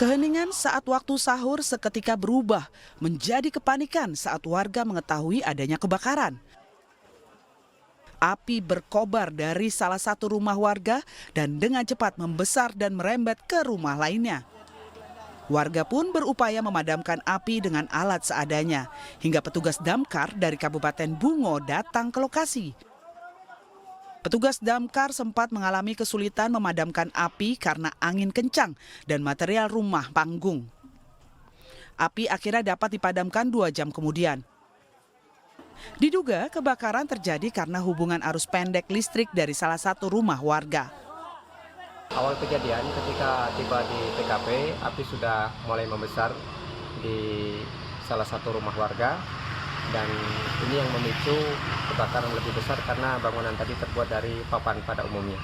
Keheningan saat waktu sahur seketika berubah menjadi kepanikan saat warga mengetahui adanya kebakaran. Api berkobar dari salah satu rumah warga dan dengan cepat membesar dan merembet ke rumah lainnya. Warga pun berupaya memadamkan api dengan alat seadanya, hingga petugas damkar dari Kabupaten Bungo datang ke lokasi. Petugas damkar sempat mengalami kesulitan memadamkan api karena angin kencang dan material rumah panggung. Api akhirnya dapat dipadamkan 2 jam kemudian. Diduga kebakaran terjadi karena hubungan arus pendek listrik dari salah satu rumah warga. Awal kejadian ketika tiba di TKP, api sudah mulai membesar di salah satu rumah warga. Dan ini yang memicu kebakaran lebih besar karena bangunan tadi terbuat dari papan pada umumnya.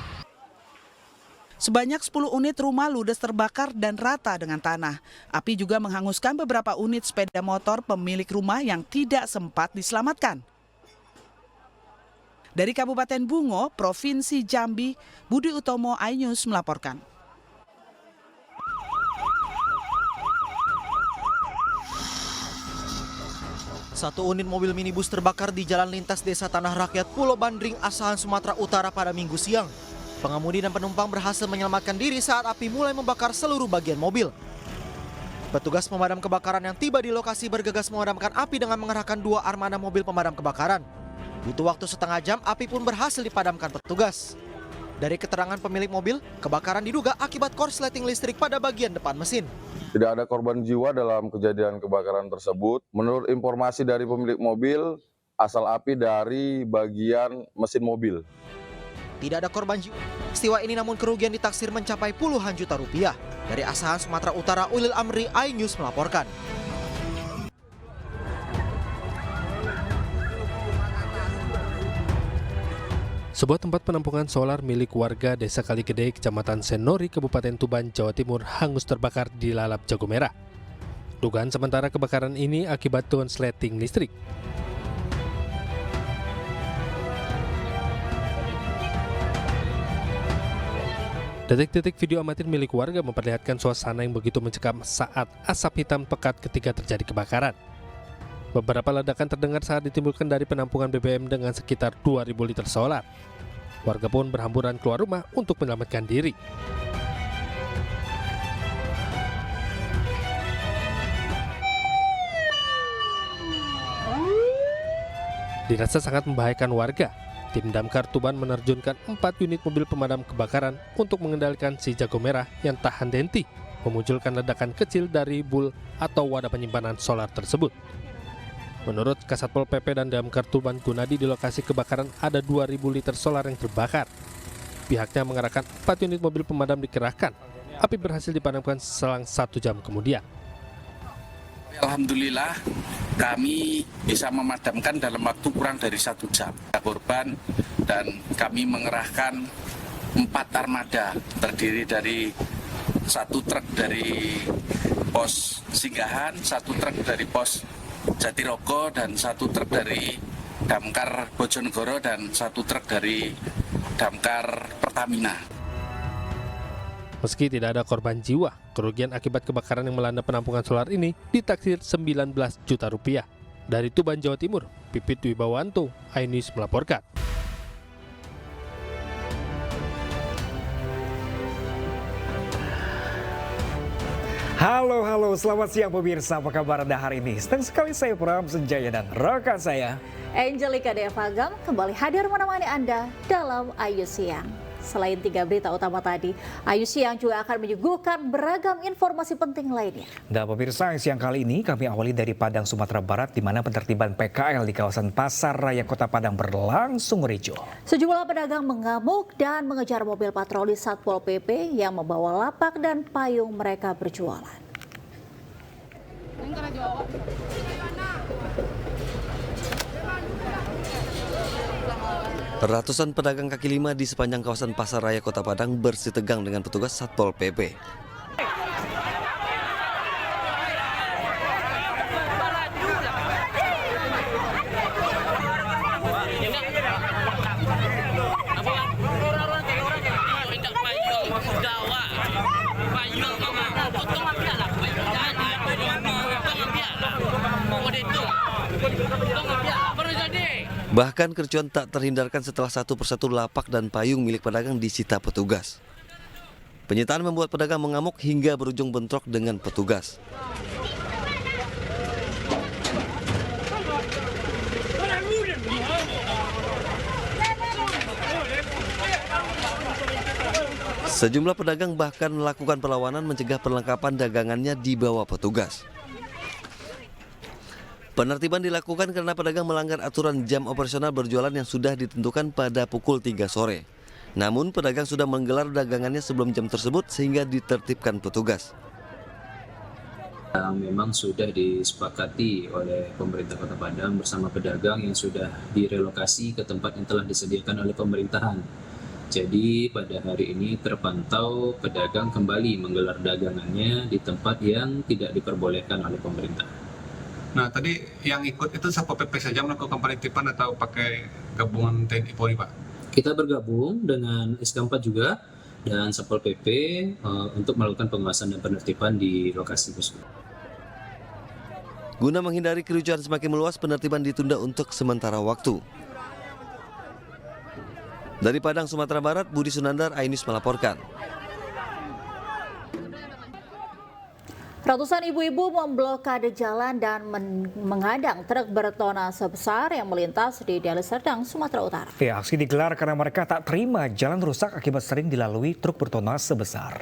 Sebanyak 10 unit rumah ludes terbakar dan rata dengan tanah. Api juga menghanguskan beberapa unit sepeda motor pemilik rumah yang tidak sempat diselamatkan. Dari Kabupaten Bungo, Provinsi Jambi, Budi Utomo, iNews melaporkan. Satu unit mobil minibus terbakar di jalan lintas Desa Tanah Rakyat, Pulau Bandring, Asahan, Sumatera Utara pada Minggu siang. Pengemudi dan penumpang berhasil menyelamatkan diri saat api mulai membakar seluruh bagian mobil. Petugas pemadam kebakaran yang tiba di lokasi bergegas memadamkan api dengan mengerahkan 2 armada mobil pemadam kebakaran. Butuh waktu setengah jam, api pun berhasil dipadamkan petugas. Dari keterangan pemilik mobil, kebakaran diduga akibat korsleting listrik pada bagian depan mesin. Tidak ada korban jiwa dalam kejadian kebakaran tersebut. Menurut informasi dari pemilik mobil, asal api dari bagian mesin mobil. Tidak ada korban jiwa. Peristiwa ini namun kerugian ditaksir mencapai puluhan juta rupiah. Dari Asahan, Sumatera Utara, Ulil Amri, iNews melaporkan. Sebuah tempat penampungan solar milik warga Desa Kaligede, Kecamatan Senori, Kabupaten Tuban, Jawa Timur hangus terbakar di lalap jago merah. Dugaan sementara kebakaran ini akibat konsleting listrik. Detik-detik video amatir milik warga memperlihatkan suasana yang begitu mencekam saat asap hitam pekat ketika terjadi kebakaran. Beberapa ledakan terdengar saat ditimbulkan dari penampungan BBM dengan sekitar 2.000 liter solar. Warga pun berhamburan keluar rumah untuk menyelamatkan diri. Dirasa sangat membahayakan warga, tim damkar Tuban menerjunkan 4 unit mobil pemadam kebakaran untuk mengendalikan si jago merah yang tak henti memunculkan ledakan kecil dari bul atau wadah penyimpanan solar tersebut. Menurut Kasatpol PP dan Damkar Tuban Gunadi, di lokasi kebakaran ada 2.000 liter solar yang terbakar. Pihaknya mengerahkan 4 unit mobil pemadam dikerahkan. Api berhasil dipadamkan selang 1 jam kemudian. Alhamdulillah kami bisa memadamkan dalam waktu kurang dari 1 jam. Korban dan kami mengerahkan 4 armada terdiri dari 1 truk dari pos Singgahan, 1 truk dari pos Jatirogo, dan 1 truk dari damkar Bojonegoro, dan 1 truk dari damkar Pertamina. Meski tidak ada korban jiwa, kerugian akibat kebakaran yang melanda penampungan solar ini ditaksir 19 juta rupiah. Dari Tuban, Jawa Timur, Pipit Wibawanto, iNews melaporkan. Halo, selamat siang pemirsa, apa kabar Anda hari ini? Senang sekali saya Pram Senjaya dan rekan saya Angelica Devagam kembali hadir menemani Anda dalam Ayu Siang. Selain 3 berita utama tadi, Ayu Siang juga akan menyuguhkan beragam informasi penting lainnya. Dan pemirsa, siang kali ini kami awali dari Padang, Sumatera Barat, di mana penertiban PKL di kawasan Pasar Raya Kota Padang berlangsung ricuh. Sejumlah pedagang mengamuk dan mengejar mobil patroli Satpol PP yang membawa lapak dan payung mereka berjualan. Ratusan pedagang kaki lima di sepanjang kawasan Pasar Raya Kota Padang bersih tegang dengan petugas Satpol PP. Bahkan kericuan tak terhindarkan setelah satu persatu lapak dan payung milik pedagang disita petugas. Penyitaan membuat pedagang mengamuk hingga berujung bentrok dengan petugas. Sejumlah pedagang bahkan melakukan perlawanan mencegah perlengkapan dagangannya dibawa petugas. Penertiban dilakukan karena pedagang melanggar aturan jam operasional berjualan yang sudah ditentukan pada pukul 3 sore. Namun pedagang sudah menggelar dagangannya sebelum jam tersebut sehingga ditertibkan petugas. Memang sudah disepakati oleh pemerintah Kota Padang bersama pedagang yang sudah direlokasi ke tempat yang telah disediakan oleh pemerintahan. Jadi pada hari ini terpantau pedagang kembali menggelar dagangannya di tempat yang tidak diperbolehkan oleh pemerintah. Nah, tadi yang ikut itu Satpol PP saja melakukan penertiban atau pakai gabungan TNI Polri, Pak? Kita bergabung dengan SK4 juga dan Satpol PP untuk melakukan pengawasan dan penertiban di lokasi tersebut. Guna menghindari kericuan semakin meluas, penertiban ditunda untuk sementara waktu. Dari Padang, Sumatera Barat, Budi Sunandar, iNews melaporkan. Ratusan ibu-ibu memblokade jalan dan menghadang truk bertonnase besar yang melintas di Deli Serdang, Sumatera Utara. Ya, aksi digelar karena mereka tak terima jalan rusak akibat sering dilalui truk bertonnase besar.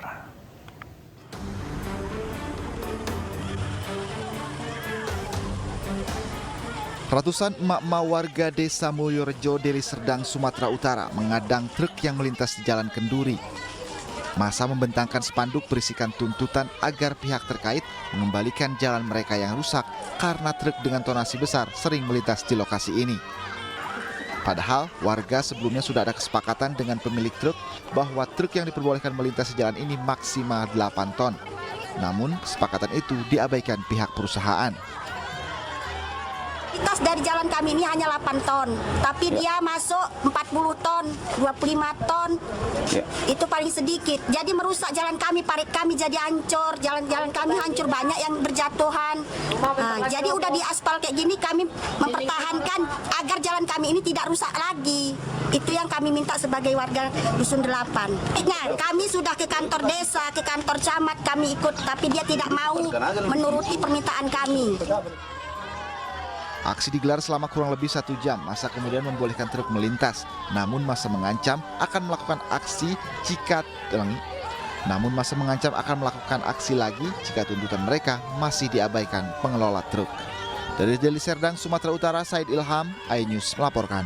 Ratusan emak-emak warga Desa Mulyorejo, Deli Serdang, Sumatera Utara mengadang truk yang melintas di Jalan Kenduri. Masa membentangkan spanduk berisikan tuntutan agar pihak terkait mengembalikan jalan mereka yang rusak karena truk dengan tonasi besar sering melintas di lokasi ini. Padahal warga sebelumnya sudah ada kesepakatan dengan pemilik truk bahwa truk yang diperbolehkan melintas di jalan ini maksimal 8 ton. Namun kesepakatan itu diabaikan pihak perusahaan. Kapasitas dari jalan kami ini hanya 8 ton, tapi dia masuk 40 ton, 25 ton, itu paling sedikit. Jadi merusak jalan kami, parit kami jadi hancur, jalan-jalan kami hancur, banyak yang berjatuhan. Nah, jadi udah di aspal kayak gini kami mempertahankan agar jalan kami ini tidak rusak lagi. Itu yang kami minta sebagai warga Dusun 8. Nah, kami sudah ke kantor desa, ke kantor camat kami ikut, tapi dia tidak mau menuruti permintaan kami. Aksi digelar selama kurang lebih 1 jam. Masa kemudian membolehkan truk melintas. Namun masa mengancam akan melakukan aksi lagi jika tuntutan mereka masih diabaikan pengelola truk. Dari Deli Serdang, Sumatera Utara, Said Ilham, iNews melaporkan.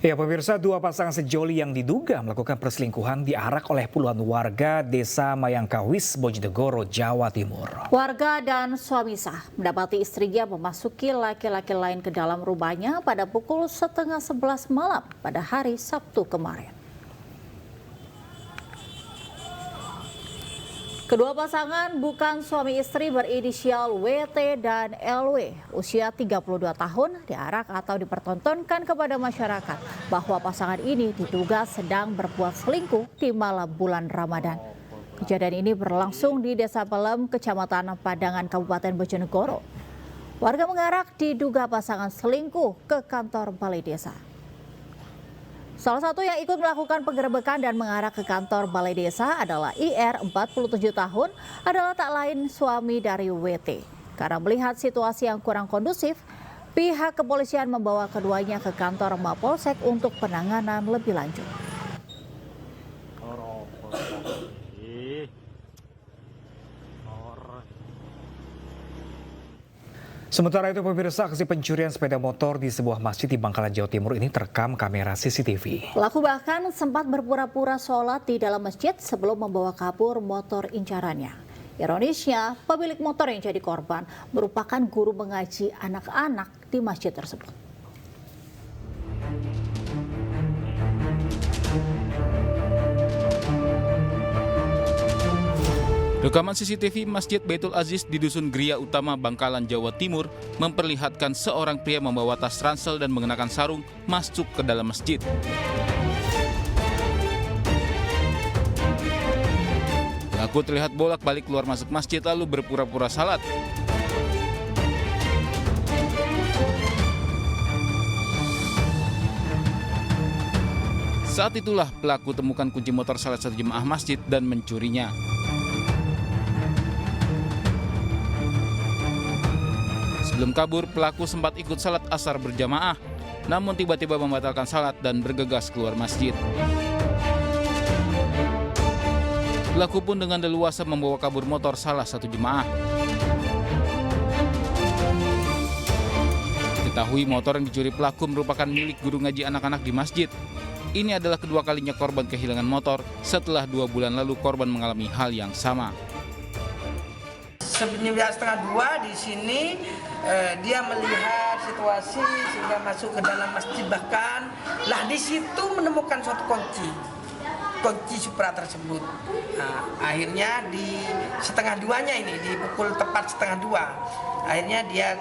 Ya pemirsa, 2 pasangan sejoli yang diduga melakukan perselingkuhan diarak oleh puluhan warga Desa Mayangkawis, Bojonegoro, Jawa Timur. Warga dan suami sah mendapati istrinya memasuki laki-laki lain ke dalam rumahnya pada pukul 10:30 malam pada hari Sabtu kemarin. Kedua pasangan bukan suami istri berinisial WT dan LW, usia 32 tahun, diarak atau dipertontonkan kepada masyarakat bahwa pasangan ini diduga sedang berbuat selingkuh di malam bulan Ramadan. Kejadian ini berlangsung di Desa Pelem, Kecamatan Padangan, Kabupaten Bojonegoro. Warga mengarak diduga pasangan selingkuh ke kantor Balai Desa. Salah satu yang ikut melakukan penggerebekan dan mengarah ke kantor Balai Desa adalah IR, 47 tahun, adalah tak lain suami dari WT. Karena melihat situasi yang kurang kondusif, pihak kepolisian membawa keduanya ke kantor Mapolsek untuk penanganan lebih lanjut. Sementara itu pemirsa, aksi pencurian sepeda motor di sebuah masjid di Bangkalan, Jawa Timur ini terekam kamera CCTV. Pelaku bahkan sempat berpura-pura sholat di dalam masjid sebelum membawa kabur motor incarannya. Ironisnya, pemilik motor yang jadi korban merupakan guru mengaji anak-anak di masjid tersebut. Rekaman CCTV Masjid Baitul Aziz di Dusun Gria Utama, Bangkalan, Jawa Timur memperlihatkan seorang pria membawa tas ransel dan mengenakan sarung masuk ke dalam masjid. Pelaku terlihat bolak-balik keluar masuk masjid lalu berpura-pura salat. Saat itulah pelaku temukan kunci motor salah satu jemaah masjid dan mencurinya. Sebelum kabur, pelaku sempat ikut salat asar berjamaah, namun tiba-tiba membatalkan salat dan bergegas keluar masjid. Pelaku pun dengan leluasa membawa kabur motor salah satu jemaah. Diketahui motor yang dicuri pelaku merupakan milik guru ngaji anak-anak di masjid. Ini adalah kedua kalinya korban kehilangan motor setelah 2 bulan lalu korban mengalami hal yang sama. Sebenarnya 1:30 di sini dia melihat situasi sehingga masuk ke dalam masjid, bahkan lah di situ menemukan suatu kunci Supra tersebut. Nah, akhirnya di 1:30-nya ini, di pukul tepat 1:30, akhirnya dia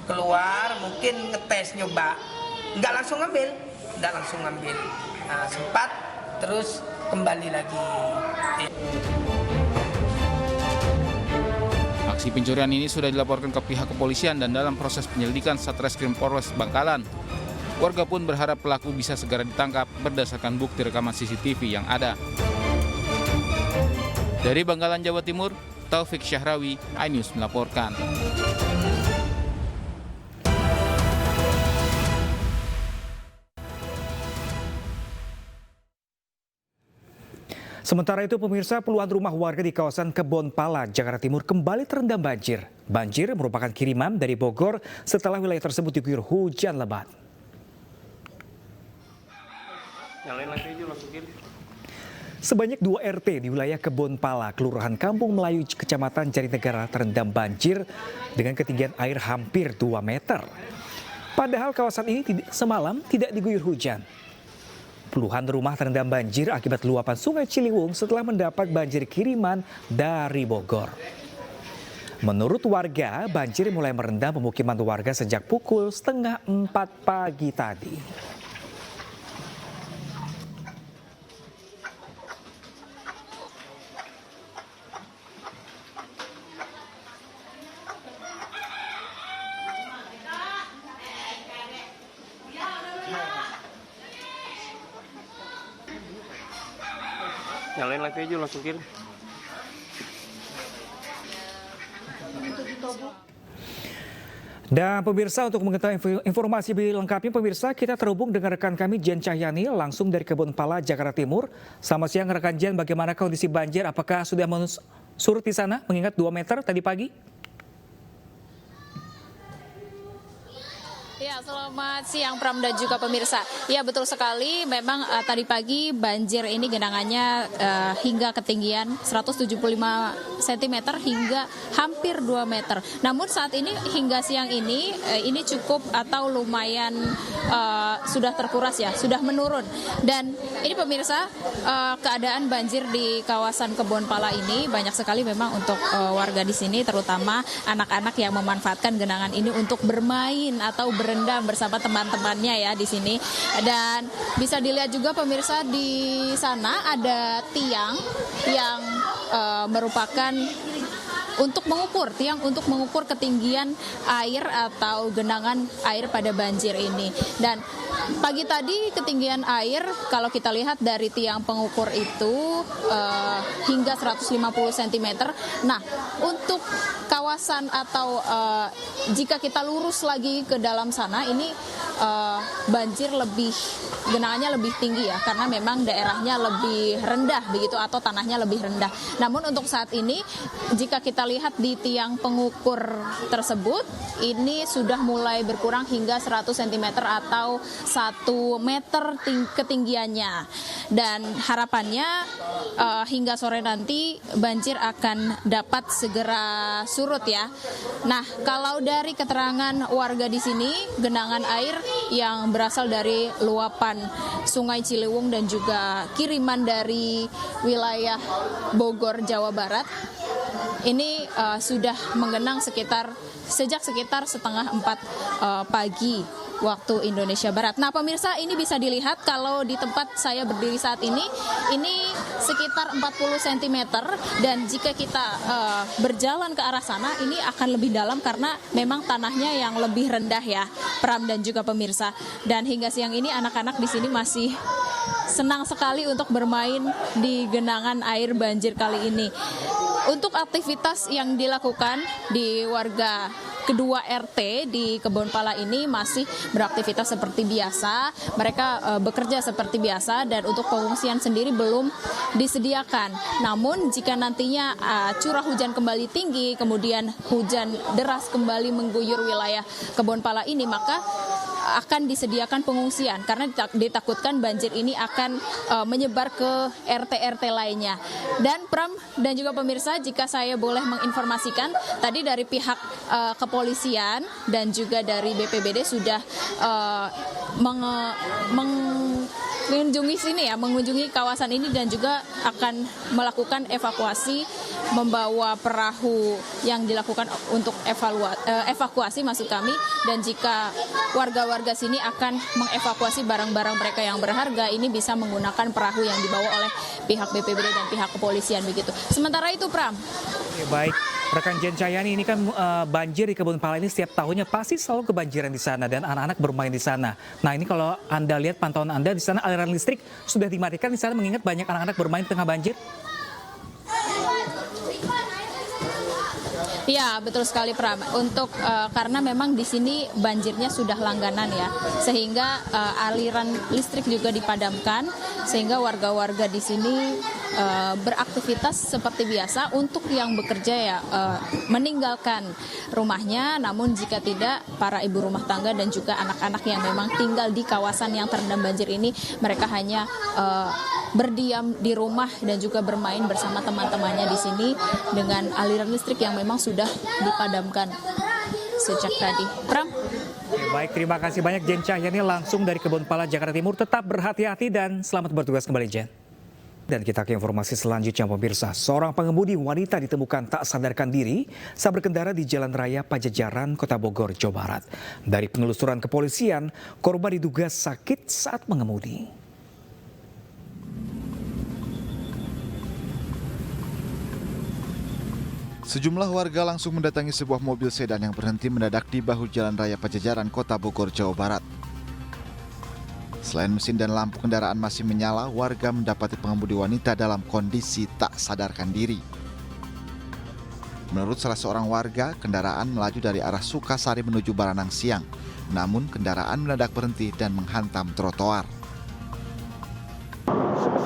keluar mungkin ngetes nyoba, nggak langsung ngambil. Nah, sempat terus kembali lagi. Aksi pencurian ini sudah dilaporkan ke pihak kepolisian dan dalam proses penyelidikan Satreskrim Polres Bangkalan. Warga pun berharap pelaku bisa segera ditangkap berdasarkan bukti rekaman CCTV yang ada. Dari Bangkalan, Jawa Timur, Taufik Syahrawi, iNews melaporkan. Sementara itu pemirsa, puluhan rumah warga di kawasan Kebon Pala, Jakarta Timur kembali terendam banjir. Banjir merupakan kiriman dari Bogor setelah wilayah tersebut diguyur hujan lebat. Sebanyak 2 RT di wilayah Kebon Pala, Kelurahan Kampung Melayu, Kecamatan Jatinegara terendam banjir dengan ketinggian air hampir 2 meter. Padahal kawasan ini semalam tidak diguyur hujan. Puluhan rumah terendam banjir akibat luapan Sungai Ciliwung setelah mendapat banjir kiriman dari Bogor. Menurut warga, banjir mulai merendam pemukiman warga sejak pukul 3:30 pagi tadi. Nyalain lagi aja langsung kirim. Dan pemirsa, untuk mengetahui informasi lebih lengkapnya, pemirsa, kita terhubung dengan rekan kami Jen Cahyani langsung dari Kebon Pala, Jakarta Timur. Selamat siang rekan Jen, bagaimana kondisi banjir? Apakah sudah surut di sana mengingat 2 meter tadi pagi? Ya, selamat siang Pram dan juga pemirsa. Ya, betul sekali. Memang tadi pagi banjir ini genangannya hingga ketinggian 175 cm hingga hampir 2 meter. Namun saat ini hingga siang ini cukup atau lumayan sudah terkuras ya, sudah menurun. Dan ini pemirsa, keadaan banjir di kawasan Kebon Pala ini banyak sekali memang untuk warga di sini, terutama anak-anak yang memanfaatkan genangan ini untuk bermain atau berendam bersama teman-temannya ya di sini. Dan bisa dilihat juga pemirsa, di sana ada tiang yang merupakan tiang untuk mengukur ketinggian air atau genangan air pada banjir ini. Dan pagi tadi ketinggian air kalau kita lihat dari tiang pengukur itu hingga 150 cm. Nah, untuk kawasan atau jika kita lurus lagi ke dalam sana ini banjir genangannya lebih tinggi ya, karena memang daerahnya lebih rendah begitu atau tanahnya lebih rendah. Namun untuk saat ini jika kita lihat di tiang pengukur tersebut ini sudah mulai berkurang hingga 100 cm atau 1 meter ketinggiannya. Dan harapannya hingga sore nanti banjir akan dapat segera surut ya. Nah, kalau dari keterangan warga di sini, genangan air yang berasal dari luapan Sungai Ciliwung dan juga kiriman dari wilayah Bogor, Jawa Barat, ini sudah menggenang sejak sekitar 3:30 pagi waktu Indonesia Barat. Nah pemirsa, ini bisa dilihat kalau di tempat saya berdiri saat ini sekitar 40 cm dan jika kita berjalan ke arah sana ini akan lebih dalam karena memang tanahnya yang lebih rendah ya, Pram dan juga pemirsa. Dan hingga siang ini anak-anak di sini masih senang sekali untuk bermain di genangan air banjir kali ini. Untuk aktivitas yang dilakukan di warga kedua RT di Kebonpala ini masih beraktivitas seperti biasa. Mereka bekerja seperti biasa dan untuk pengungsian sendiri belum disediakan. Namun jika nantinya curah hujan kembali tinggi, kemudian hujan deras kembali mengguyur wilayah Kebonpala ini, maka akan disediakan pengungsian karena ditakutkan banjir ini akan menyebar ke RT-RT lainnya. Dan Pram dan juga pemirsa, jika saya boleh menginformasikan, tadi dari pihak kepolisian dan juga dari BPBD sudah mengunjungi kawasan ini dan juga akan melakukan evakuasi, membawa perahu yang dilakukan untuk evakuasi maksud kami, dan jika warga-warga sini akan mengevakuasi barang-barang mereka yang berharga ini bisa menggunakan perahu yang dibawa oleh pihak BPBD dan pihak kepolisian begitu. Sementara itu Pram. Oke, baik, rekan Jen Cahyani, ini kan banjir di Kebonpala ini setiap tahunnya pasti selalu kebanjiran di sana dan anak-anak bermain di sana. Nah, ini kalau Anda lihat pantauan Anda di sana, aliran listrik sudah dimatikan di sana mengingat banyak anak-anak bermain di tengah banjir. Ya, betul sekali Pram. Untuk karena memang di sini banjirnya sudah langganan ya, sehingga aliran listrik juga dipadamkan, sehingga warga-warga di sini beraktivitas seperti biasa. Untuk yang bekerja ya meninggalkan rumahnya, namun jika tidak, para ibu rumah tangga dan juga anak-anak yang memang tinggal di kawasan yang terendam banjir ini, mereka hanya berdiam di rumah dan juga bermain bersama teman-temannya di sini dengan aliran listrik yang memang sudah dipadamkan sejak tadi. Pram. Baik, terima kasih banyak Jen Cahyani langsung dari Kebonpala, Jakarta Timur. Tetap berhati-hati dan selamat bertugas kembali, Jen. Dan kita ke informasi selanjutnya pemirsa. Seorang pengemudi wanita ditemukan tak sadarkan diri saat berkendara di Jalan Raya Pajajaran, Kota Bogor, Jawa Barat. Dari penelusuran kepolisian, korban diduga sakit saat mengemudi. Sejumlah warga langsung mendatangi sebuah mobil sedan yang berhenti mendadak di bahu Jalan Raya Pajajaran, Kota Bogor, Jawa Barat. Selain mesin dan lampu kendaraan masih menyala, warga mendapati pengemudi wanita dalam kondisi tak sadarkan diri. Menurut salah seorang warga, kendaraan melaju dari arah Sukasari menuju Baranang Siang. Namun kendaraan mendadak berhenti dan menghantam trotoar.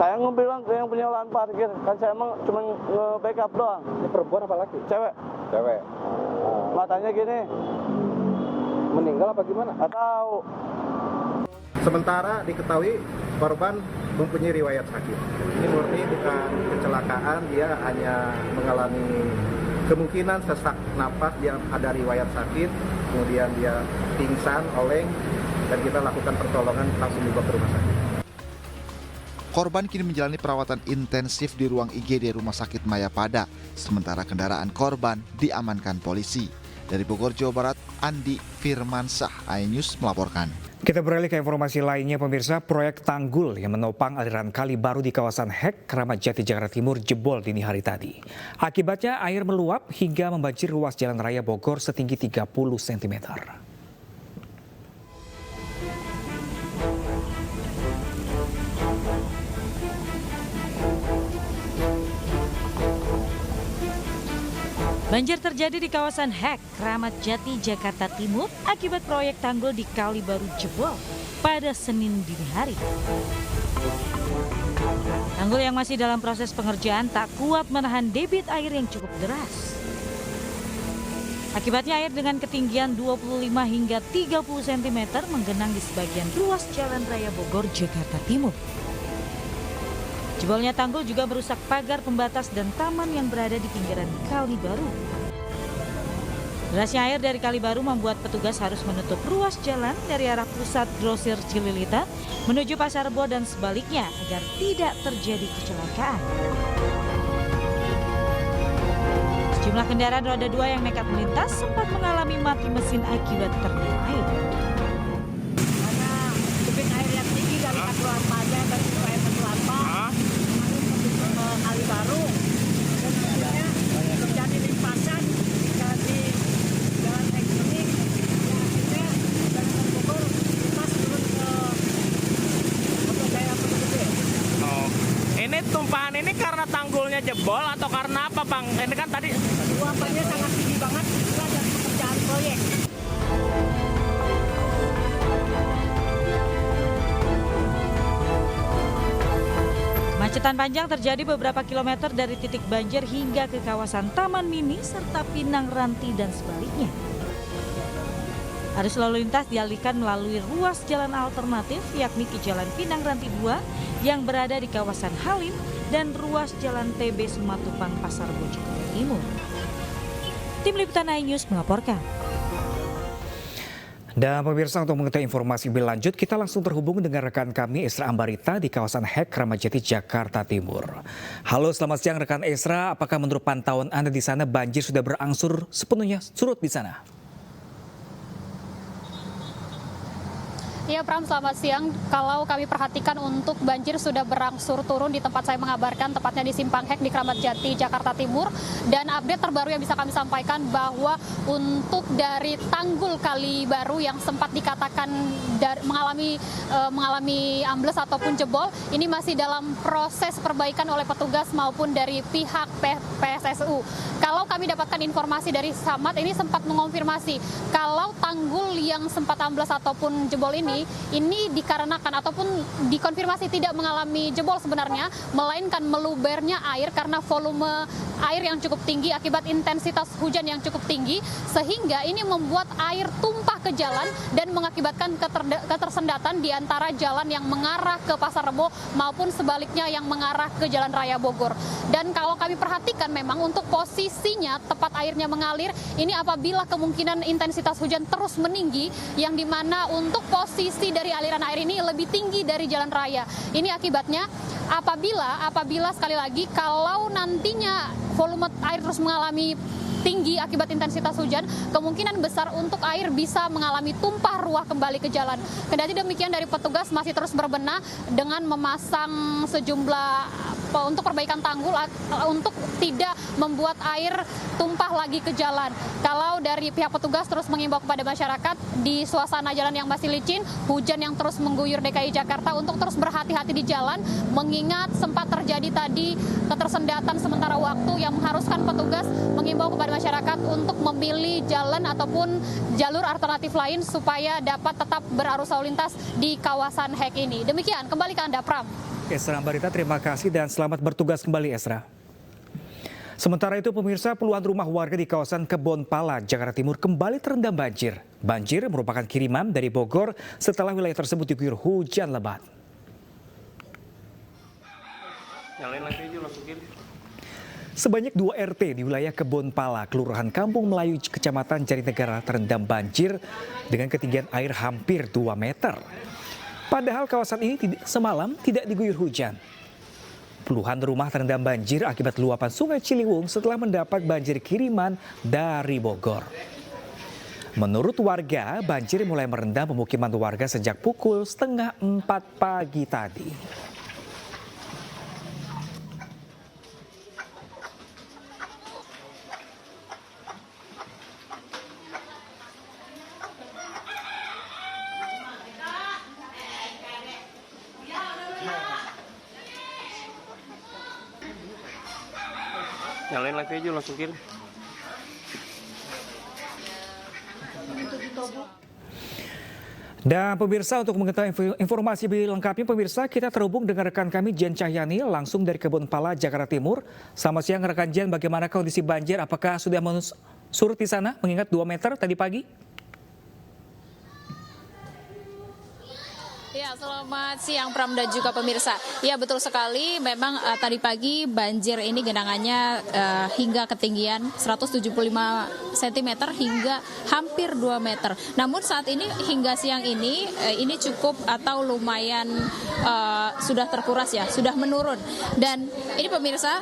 Saya bilang ke yang punya lahan parkir, kan saya emang cuma nge-backup doang. Ini perempuan apa laki? Cewek. Cewek. Matanya gini. Meninggal apa gimana? Nggak tahu. Sementara diketahui korban mempunyai riwayat sakit. Ini murni bukan kecelakaan, dia hanya mengalami kemungkinan sesak napas, dia ada riwayat sakit, kemudian dia pingsan, oleng, dan kita lakukan pertolongan langsung dibawa ke rumah sakit. Korban kini menjalani perawatan intensif di ruang IGD Rumah Sakit Mayapada, sementara kendaraan korban diamankan polisi. Dari Bogor, Jawa Barat, Andi Firmansyah, iNews melaporkan. Kita beralih ke informasi lainnya pemirsa. Proyek tanggul yang menopang aliran kali baru di kawasan Hek, Kramat Jati, Jakarta Timur jebol dini hari tadi. Akibatnya air meluap hingga membanjiri ruas Jalan Raya Bogor setinggi 30 cm. Banjir terjadi di kawasan Hek, Kramat Jati, Jakarta Timur akibat proyek tanggul di Kali Baru jebol pada Senin dini hari. Tanggul yang masih dalam proses pengerjaan tak kuat menahan debit air yang cukup deras. Akibatnya air dengan ketinggian 25 hingga 30 cm menggenang di sebagian ruas Jalan Raya Bogor, Jakarta Timur. Jebolnya tanggul juga merusak pagar pembatas dan taman yang berada di pinggiran Kali Baru. Derasnya air dari Kali Baru membuat petugas harus menutup ruas jalan dari arah pusat grosir Cililitan menuju Pasar Rebo dan sebaliknya agar tidak terjadi kecelakaan. Sejumlah kendaraan roda 2 yang nekat melintas sempat mengalami mati mesin akibat terendam air. Karena debit air yang tinggi dari Katulampa dan sungai Katulampa jebol atau karena apa, Bang? Ini kan tadi luapannya sangat tinggi banget, itu ada pekerjaan proyek. Kemacetan panjang terjadi beberapa kilometer dari titik banjir hingga ke kawasan Taman Mini serta Pinang Ranti dan sebaliknya. Arus lalu lintas dialihkan melalui ruas jalan alternatif yakni ke Jalan Pinang Ranti 2 yang berada di kawasan Halim dan ruas Jalan TB Simatupang Pasar Rebo Jakarta Timur. Tim Liputan iNews melaporkan. Dan pemirsa, untuk mengetahui informasi lebih lanjut, kita langsung terhubung dengan rekan kami Esra Ambarita di kawasan Hek Kramat Jati, Jakarta Timur. Halo, selamat siang rekan Esra. Apakah menurut pantauan Anda di sana banjir sudah berangsur sepenuhnya surut di sana? Ya Pram, selamat siang. Kalau kami perhatikan untuk banjir sudah berangsur turun di tempat saya mengabarkan, tepatnya di Simpang Hek di Kramat Jati, Jakarta Timur. Dan update terbaru yang bisa kami sampaikan bahwa untuk dari tanggul Kali Baru yang sempat dikatakan mengalami ambles ataupun jebol, ini masih dalam proses perbaikan oleh petugas maupun dari pihak PSSU. Kalau kami dapatkan informasi dari Samad, ini sempat mengonfirmasi kalau tanggul yang sempat ambles ataupun jebol ini dikarenakan ataupun dikonfirmasi tidak mengalami jebol sebenarnya, melainkan melubernya air karena volume air yang cukup tinggi akibat intensitas hujan yang cukup tinggi, sehingga ini membuat air tumpah ke jalan dan mengakibatkan ketersendatan di antara jalan yang mengarah ke Pasar Rebo maupun sebaliknya yang mengarah ke Jalan Raya Bogor. Dan kalau kami perhatikan memang untuk posisinya tepat airnya mengalir, ini apabila kemungkinan intensitas hujan terus meninggi, yang dimana untuk posisi dari aliran air ini lebih tinggi dari jalan raya. Ini akibatnya apabila sekali lagi kalau nantinya volume air terus mengalami tinggi akibat intensitas hujan, kemungkinan besar untuk air bisa mengalami tumpah ruah kembali ke jalan. Kendati demikian, dari petugas masih terus berbenah dengan memasang sejumlah untuk perbaikan tanggul untuk tidak membuat air tumpah lagi ke jalan. Kalau dari pihak petugas terus mengimbau kepada masyarakat di suasana jalan yang masih licin, hujan yang terus mengguyur DKI Jakarta untuk terus berhati-hati di jalan, mengingat sempat terjadi tadi ketersendatan sementara waktu yang mengharuskan petugas mengimbau kepada masyarakat untuk memilih jalan ataupun jalur alternatif lain supaya dapat tetap berarus lalu lintas di kawasan Hek ini. Demikian, kembali ke Anda, Pram. Esra Ambarita, terima kasih dan selamat bertugas kembali, Esra. Sementara itu pemirsa, puluhan rumah warga di kawasan Kebon Pala, Jakarta Timur kembali terendam banjir. Banjir merupakan kiriman dari Bogor setelah wilayah tersebut diguyur hujan lebat. Sebanyak 2 RT di wilayah Kebon Pala, Kelurahan Kampung Melayu, Kecamatan Jatinegara terendam banjir dengan ketinggian air hampir 2 meter. Padahal kawasan ini semalam tidak diguyur hujan. Puluhan rumah terendam banjir akibat luapan Sungai Ciliwung setelah mendapat banjir kiriman dari Bogor. Menurut warga, banjir mulai merendam pemukiman warga sejak pukul 3:30 pagi tadi. Nyalain lagi aja, langsung kiri. Dan pemirsa, untuk mengetahui informasi lebih lengkapnya, pemirsa, kita terhubung dengan rekan kami Jen Cahyani langsung dari Kebon Pala, Jakarta Timur. Selamat siang rekan Jen, bagaimana kondisi banjir? Apakah sudah surut di sana mengingat 2 meter tadi pagi? Ya, selamat siang Pram dan juga pemirsa. Ya, betul sekali. Memang tadi pagi banjir ini genangannya hingga ketinggian 175 cm hingga hampir 2 meter. Namun saat ini hingga siang ini cukup atau lumayan sudah terkuras ya, sudah menurun. Dan ini pemirsa,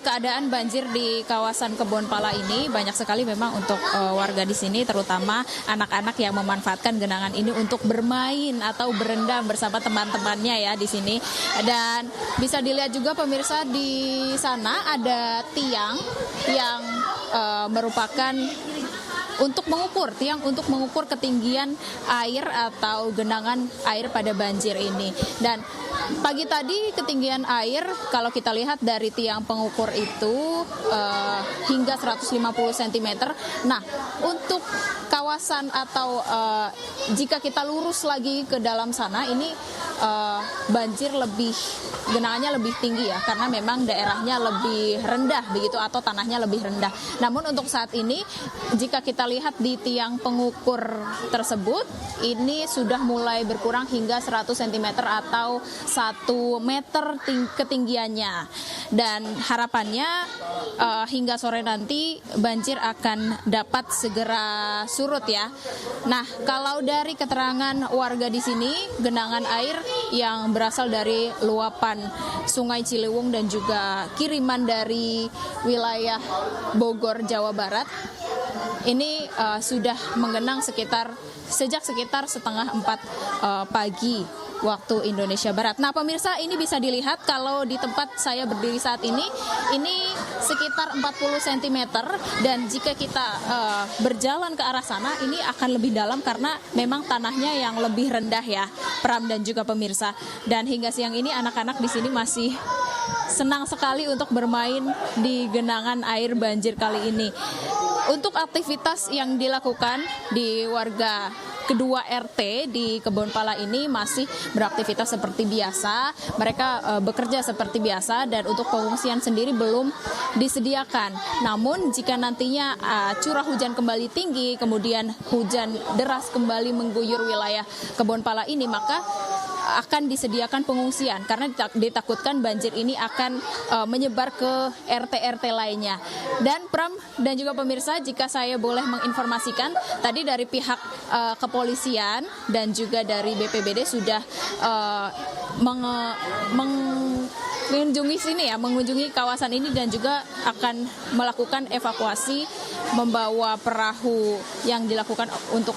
keadaan banjir di kawasan Kebon Pala ini banyak sekali memang untuk warga di sini, terutama anak-anak yang memanfaatkan genangan ini untuk bermain atau berendam bersama teman-temannya ya di sini. Dan bisa dilihat juga pemirsa, di sana ada tiang yang merupakan untuk mengukur ketinggian air atau genangan air pada banjir ini. Dan pagi tadi ketinggian air kalau kita lihat dari tiang pengukur itu hingga 150 cm. Nah, untuk kawasan atau jika kita lurus lagi ke dalam sana ini banjir genangannya lebih tinggi ya, karena memang daerahnya lebih rendah begitu atau tanahnya lebih rendah. Namun untuk saat ini jika kita lihat di tiang pengukur tersebut ini sudah mulai berkurang hingga 100 cm atau 1 meter ketinggiannya. Dan harapannya hingga sore nanti banjir akan dapat segera surut ya. Nah, kalau dari keterangan warga di sini, genangan air yang berasal dari luapan Sungai Ciliwung dan juga kiriman dari wilayah Bogor, Jawa Barat, ini sudah menggenang sejak sekitar setengah 4 pagi waktu Indonesia Barat. Nah, pemirsa, ini bisa dilihat kalau di tempat saya berdiri saat ini sekitar 40 cm dan jika kita berjalan ke arah sana ini akan lebih dalam karena memang tanahnya yang lebih rendah ya, Pram dan juga pemirsa. Dan hingga siang ini anak-anak di sini masih senang sekali untuk bermain di genangan air banjir kali ini. Untuk aktivitas yang dilakukan di warga kedua RT di Kebonpala ini masih beraktivitas seperti biasa. Mereka bekerja seperti biasa dan untuk pengungsian sendiri belum disediakan. Namun jika nantinya curah hujan kembali tinggi, kemudian hujan deras kembali mengguyur wilayah Kebonpala ini, maka akan disediakan pengungsian karena ditakutkan banjir ini akan menyebar ke RT-RT lainnya. Dan Pram dan juga pemirsa, jika saya boleh menginformasikan, tadi dari pihak kepolisian dan juga dari BPBD sudah mengunjungi kawasan ini dan juga akan melakukan evakuasi, membawa perahu yang dilakukan untuk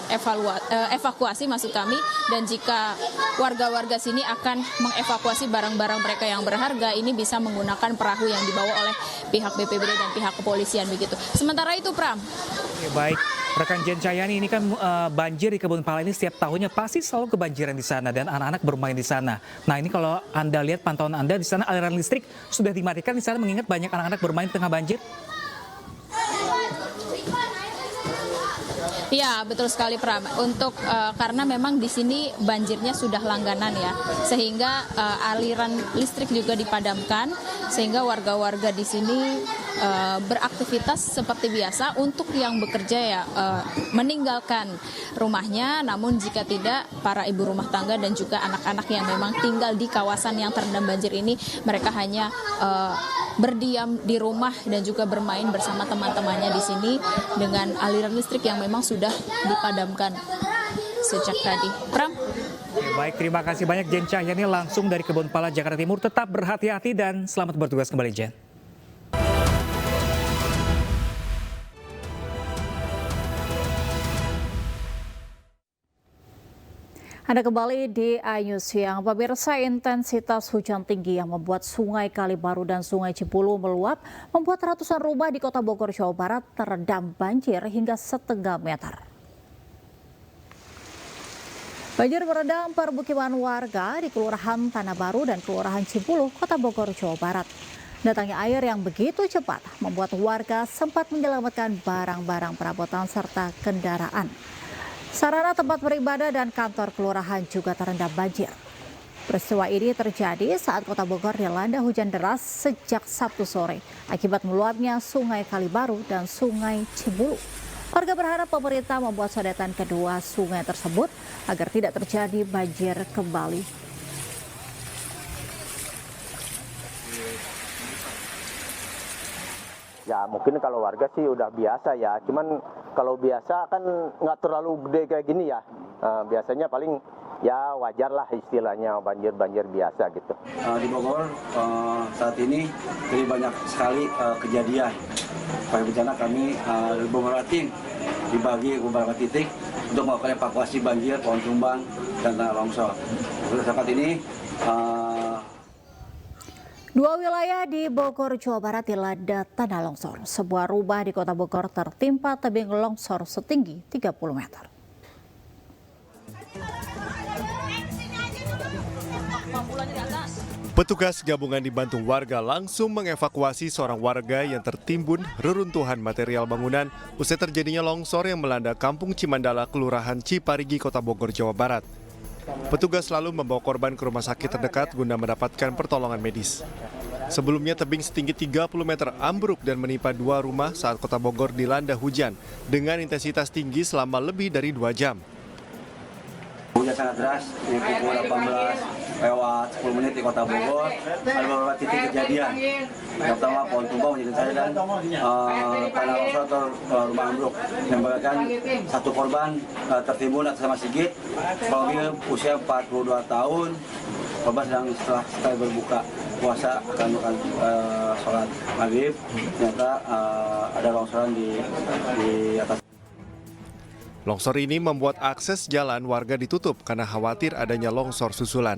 evakuasi maksud kami, dan jika warga-warga sini akan mengevakuasi barang-barang mereka yang berharga ini bisa menggunakan perahu yang dibawa oleh pihak BPBD dan pihak kepolisian begitu. Sementara itu, Pram. Oke, baik, rekan Jen Cahyani, ini kan banjir di Kebonpala ini setiap tahunnya pasti selalu kebanjiran di sana dan anak-anak bermain di sana. Nah, ini kalau Anda lihat pantauan Anda di sana, aliran listrik sudah dimatikan di sana mengingat banyak anak-anak bermain di tengah banjir. Ya, betul sekali, Pram. Untuk karena memang di sini banjirnya sudah langganan ya, sehingga aliran listrik juga dipadamkan, sehingga warga-warga di sini beraktivitas seperti biasa. Untuk yang bekerja ya meninggalkan rumahnya, namun jika tidak, para ibu rumah tangga dan juga anak-anak yang memang tinggal di kawasan yang terendam banjir ini, mereka hanya berdiam di rumah dan juga bermain bersama teman-temannya di sini dengan aliran listrik yang memang sudah dipadamkan sejak tadi. Pram. Baik, terima kasih banyak Jen Cahyani langsung dari Kebonpala, Jakarta Timur. Tetap berhati-hati dan selamat bertugas kembali, Jen. Anda kembali di iNews Siang. Pemirsa, intensitas hujan tinggi yang membuat Sungai Kalibaru dan Sungai Cipulu meluap membuat ratusan rumah di Kota Bogor, Jawa Barat terendam banjir hingga setengah meter. Banjir merendam permukiman warga di Kelurahan Tanah Baru dan Kelurahan Cipulu, Kota Bogor, Jawa Barat. Datangnya air yang begitu cepat membuat warga sempat menyelamatkan barang-barang perabotan serta kendaraan. Sarana tempat beribadah dan kantor kelurahan juga terendam banjir. Peristiwa ini terjadi saat Kota Bogor dilanda hujan deras sejak Sabtu sore akibat meluapnya Sungai Kalibaru dan Sungai Cibulu. Warga berharap pemerintah membuat sodetan kedua sungai tersebut agar tidak terjadi banjir kembali. Ya mungkin kalau warga sih udah biasa ya, cuman kalau biasa kan nggak terlalu gede kayak gini ya. Biasanya paling ya wajar lah istilahnya banjir-banjir biasa gitu. Di Bogor saat ini jadi banyak sekali kejadian. Pada bencana kami dari beberapa tim dibagi beberapa titik untuk melakukan evakuasi banjir, pohon tumbang, dan tanah longsor. Untuk saat ini Dua wilayah di Bogor, Jawa Barat dilanda tanah longsor. Sebuah rumah di Kota Bogor tertimpa tebing longsor setinggi 30 meter. Petugas gabungan dibantu warga langsung mengevakuasi seorang warga yang tertimbun reruntuhan material bangunan usai terjadinya longsor yang melanda Kampung Cimandala, Kelurahan Ciparigi, Kota Bogor, Jawa Barat. Petugas lalu membawa korban ke rumah sakit terdekat guna mendapatkan pertolongan medis. Sebelumnya tebing setinggi 30 meter ambruk dan menimpa dua rumah saat Kota Bogor dilanda hujan dengan intensitas tinggi selama lebih dari 2 jam. Hujan sangat deras di pukul 18 lewat 10 menit di Kota Bogor. Ada beberapa titik kejadian. Yang pertama pohon tumbang menjadi saya dan tanah longsor atau rumah ambruk. Yang menyebabkan satu korban tertimbun atas nama Sigit, mobil usia 42 tahun. Korban setelah berbuka puasa akan melakukan sholat maghrib. Ternyata ada longsoran di atas. Longsor ini membuat akses jalan warga ditutup karena khawatir adanya longsor susulan.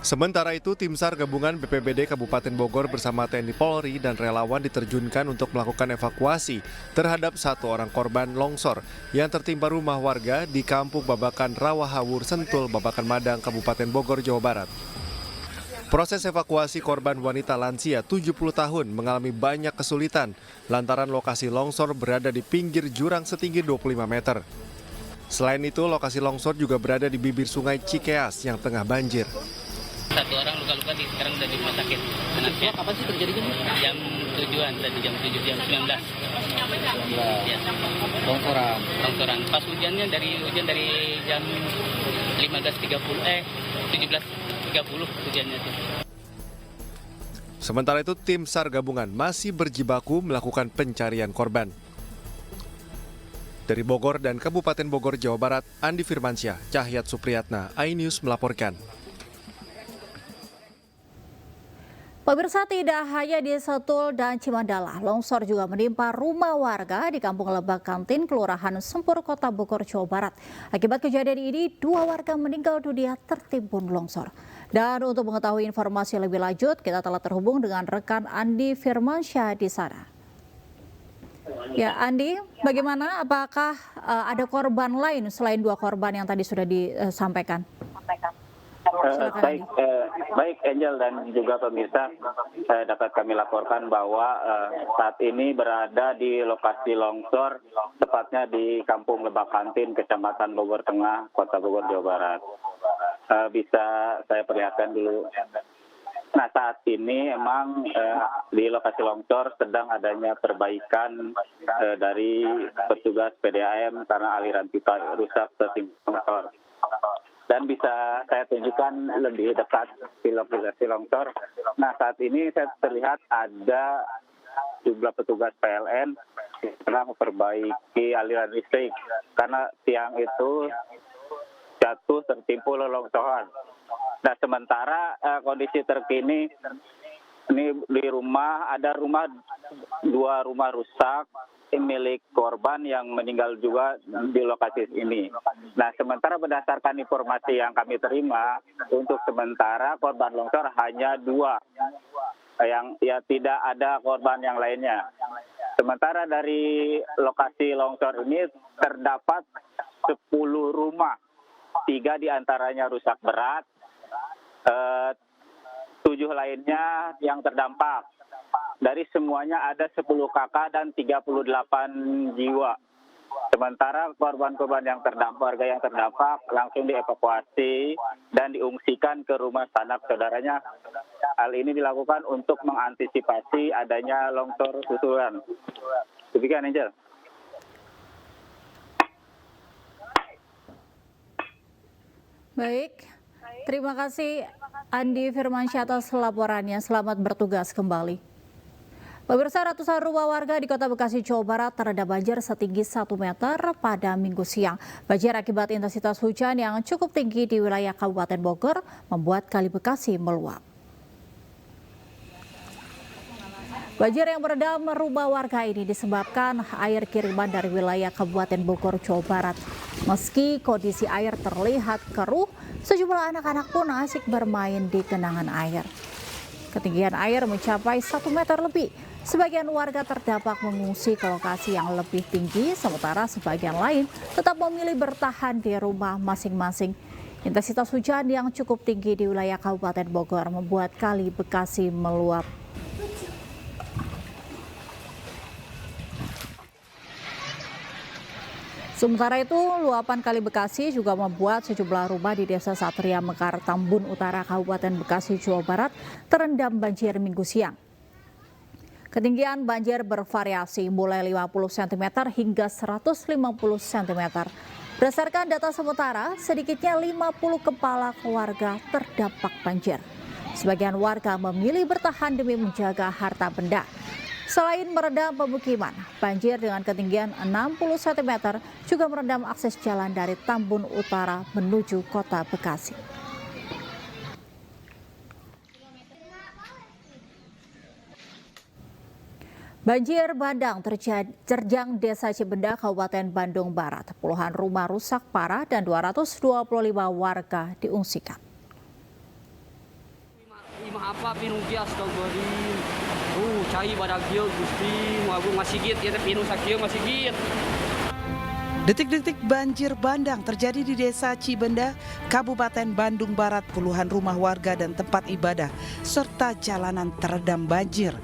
Sementara itu, tim SAR gabungan BPBD Kabupaten Bogor bersama TNI Polri dan relawan diterjunkan untuk melakukan evakuasi terhadap satu orang korban longsor yang tertimpa rumah warga di Kampung Babakan Rawahawur, Sentul, Babakan Madang, Kabupaten Bogor, Jawa Barat. Proses evakuasi korban wanita lansia 70 tahun mengalami banyak kesulitan lantaran lokasi longsor berada di pinggir jurang setinggi 25 meter. Selain itu, lokasi longsor juga berada di bibir sungai Cikeas yang tengah banjir. Satu orang luka-luka sekarang udah di rumah sakit. Anaknya kapan sih terjadinya? Jam 7-an, tadi jam 7, jam 19. Ya. Longsoran. Pas hujan dari jam 17.30 hujannya itu. Sementara itu, tim SAR gabungan masih berjibaku melakukan pencarian korban. Dari Bogor dan Kabupaten Bogor, Jawa Barat, Andi Firmansyah, Cahyat Supriyatna, iNews melaporkan. Pemirsa, tidak hanya di Sentul dan Cimandala, longsor juga menimpa rumah warga di Kampung Lebak Kantin, Kelurahan Sempur, Kota Bogor, Jawa Barat. Akibat kejadian ini, 2 warga meninggal dunia tertimbun longsor. Dan untuk mengetahui informasi lebih lanjut, kita telah terhubung dengan rekan Andi Firmansyah di sana. Ya, Andi, bagaimana? Apakah ada korban lain selain 2 korban yang tadi sudah disampaikan? Baik Angel dan juga pemirsa, dapat kami laporkan bahwa saat ini berada di lokasi longsor, tepatnya di Kampung Lebak Kantin, Kecamatan Bogor Tengah, Kota Bogor, Jawa Barat. Bisa saya perlihatkan dulu. Nah, saat ini emang di lokasi longsor sedang adanya perbaikan dari petugas PDAM karena aliran pipa rusak tertimpa longsor. Dan bisa saya tunjukkan lebih dekat di lokasi longsor. Nah, saat ini saya terlihat ada jumlah petugas PLN yang sedang memperbaiki aliran listrik karena tiang itu jatuh tertimpa longsoran. Nah, sementara kondisi terkini ini di rumah ada 2 rumah rusak milik korban yang meninggal juga di lokasi ini. Nah, sementara berdasarkan informasi yang kami terima, untuk sementara korban longsor hanya 2, yang tidak ada korban yang lainnya. Sementara dari lokasi longsor ini terdapat 10 rumah, 3 diantaranya rusak berat, 7 lainnya yang terdampak. Dari semuanya ada 10 kakak dan 38 jiwa. Sementara korban-korban yang terdampak, warga yang terdampak langsung dievakuasi dan diungsikan ke rumah sanak saudaranya. Hal ini dilakukan untuk mengantisipasi adanya longsor susulan. Demikian, Angel. Baik, terima kasih Andi Firmansyah atas laporannya. Selamat bertugas kembali. Pemirsa, ratusan rumah warga di Kota Bekasi, Jawa Barat terendam banjir setinggi 1 meter pada Minggu siang. Banjir akibat intensitas hujan yang cukup tinggi di wilayah Kabupaten Bogor membuat Kali Bekasi meluap. Banjir yang merendam rumah warga ini disebabkan air kiriman dari wilayah Kabupaten Bogor, Jawa Barat. Meski kondisi air terlihat keruh, sejumlah anak-anak pun asik bermain di genangan air. Ketinggian air mencapai 1 meter lebih. Sebagian warga terdampak mengungsi ke lokasi yang lebih tinggi, sementara sebagian lain tetap memilih bertahan di rumah masing-masing. Intensitas hujan yang cukup tinggi di wilayah Kabupaten Bogor membuat Kali Bekasi meluap. Sementara itu, luapan Kali Bekasi juga membuat sejumlah rumah di Desa Satria Mekar, Tambun Utara, Kabupaten Bekasi, Jawa Barat terendam banjir Minggu siang. Ketinggian banjir bervariasi mulai 50 cm hingga 150 cm. Berdasarkan data sementara, sedikitnya 50 kepala keluarga terdampak banjir. Sebagian warga memilih bertahan demi menjaga harta benda. Selain merendam pemukiman, banjir dengan ketinggian 60 cm juga merendam akses jalan dari Tambun Utara menuju Kota Bekasi. Banjir bandang terjang Desa Cibenda, Kabupaten Bandung Barat. Puluhan rumah rusak parah dan 225 warga diungsikan. Apa pinugias cai badak kieu Gusti moga masih git ya pinu sakieu masih git. Detik-detik banjir bandang terjadi di Desa Cibenda, Kabupaten Bandung Barat. Puluhan rumah warga dan tempat ibadah serta jalanan terendam banjir.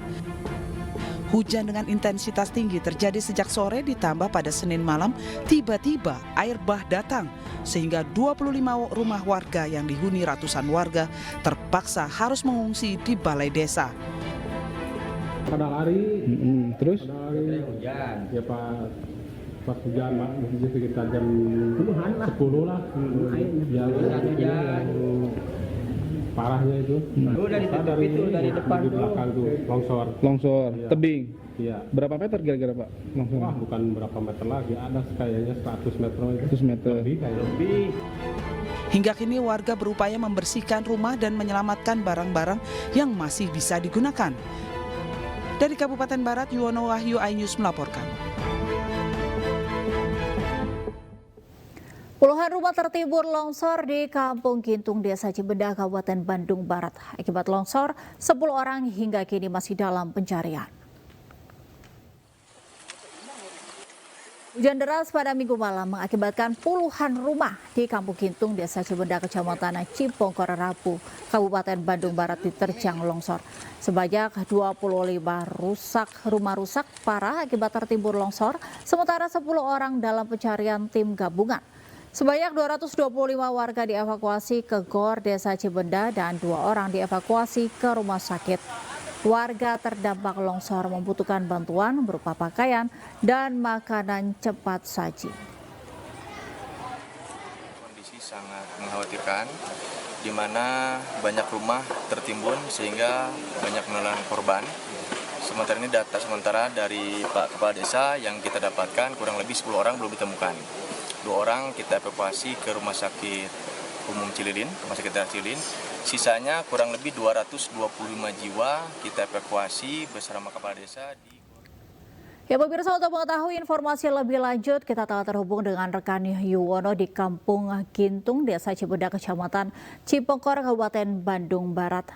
Hujan dengan intensitas tinggi terjadi sejak sore ditambah pada Senin malam, tiba-tiba air bah datang sehingga 25 rumah warga yang dihuni ratusan warga terpaksa harus mengungsi di balai desa. Pada hari, terus hujan. Ya pas hujan, sekitar jam 10 lah. Ya hujan. Parahnya itu. Dari depan di belakang tuh longsor, ya. Tebing. Iya. Berapa meter kira-kira Pak? Longsor. Wah, bukan berapa meter lagi, ada kayaknya 100 meter. 100 meter. Lebih. Hingga kini warga berupaya membersihkan rumah dan menyelamatkan barang-barang yang masih bisa digunakan. Dari Kabupaten Barat, Yuwono Wahyu, iNews melaporkan. Puluhan rumah tertimbun longsor di Kampung Gintung, Desa Cibenda, Kabupaten Bandung Barat. Akibat longsor, 10 orang hingga kini masih dalam pencarian. Hujan deras pada Minggu malam mengakibatkan puluhan rumah di Kampung Gintung, Desa Cibenda, Kecamatan Cipongkor Rabu, Kabupaten Bandung Barat diterjang longsor. Sebanyak 25 rumah rusak parah akibat tertimbun longsor, sementara 10 orang dalam pencarian tim gabungan. Sebanyak 225 warga dievakuasi ke GOR Desa Cibenda dan 2 orang dievakuasi ke rumah sakit. Warga terdampak longsor membutuhkan bantuan berupa pakaian dan makanan cepat saji. Kondisi sangat mengkhawatirkan, di mana banyak rumah tertimbun sehingga banyak menelan korban. Sementara ini data sementara dari Pak Kepala Desa yang kita dapatkan kurang lebih 10 orang belum ditemukan. 2 orang kita evakuasi ke Rumah Sakit Umum Cililin, Rumah Sakit Daerah Cililin. Sisanya kurang lebih 225 jiwa kita evakuasi bersama Kepala Desa di... Ya pemirsa, untuk mengetahui informasi lebih lanjut, kita telah terhubung dengan rekan Yuwono di Kampung Gintung, Desa Cibenda, Kecamatan Cipongkor, Kabupaten Bandung Barat.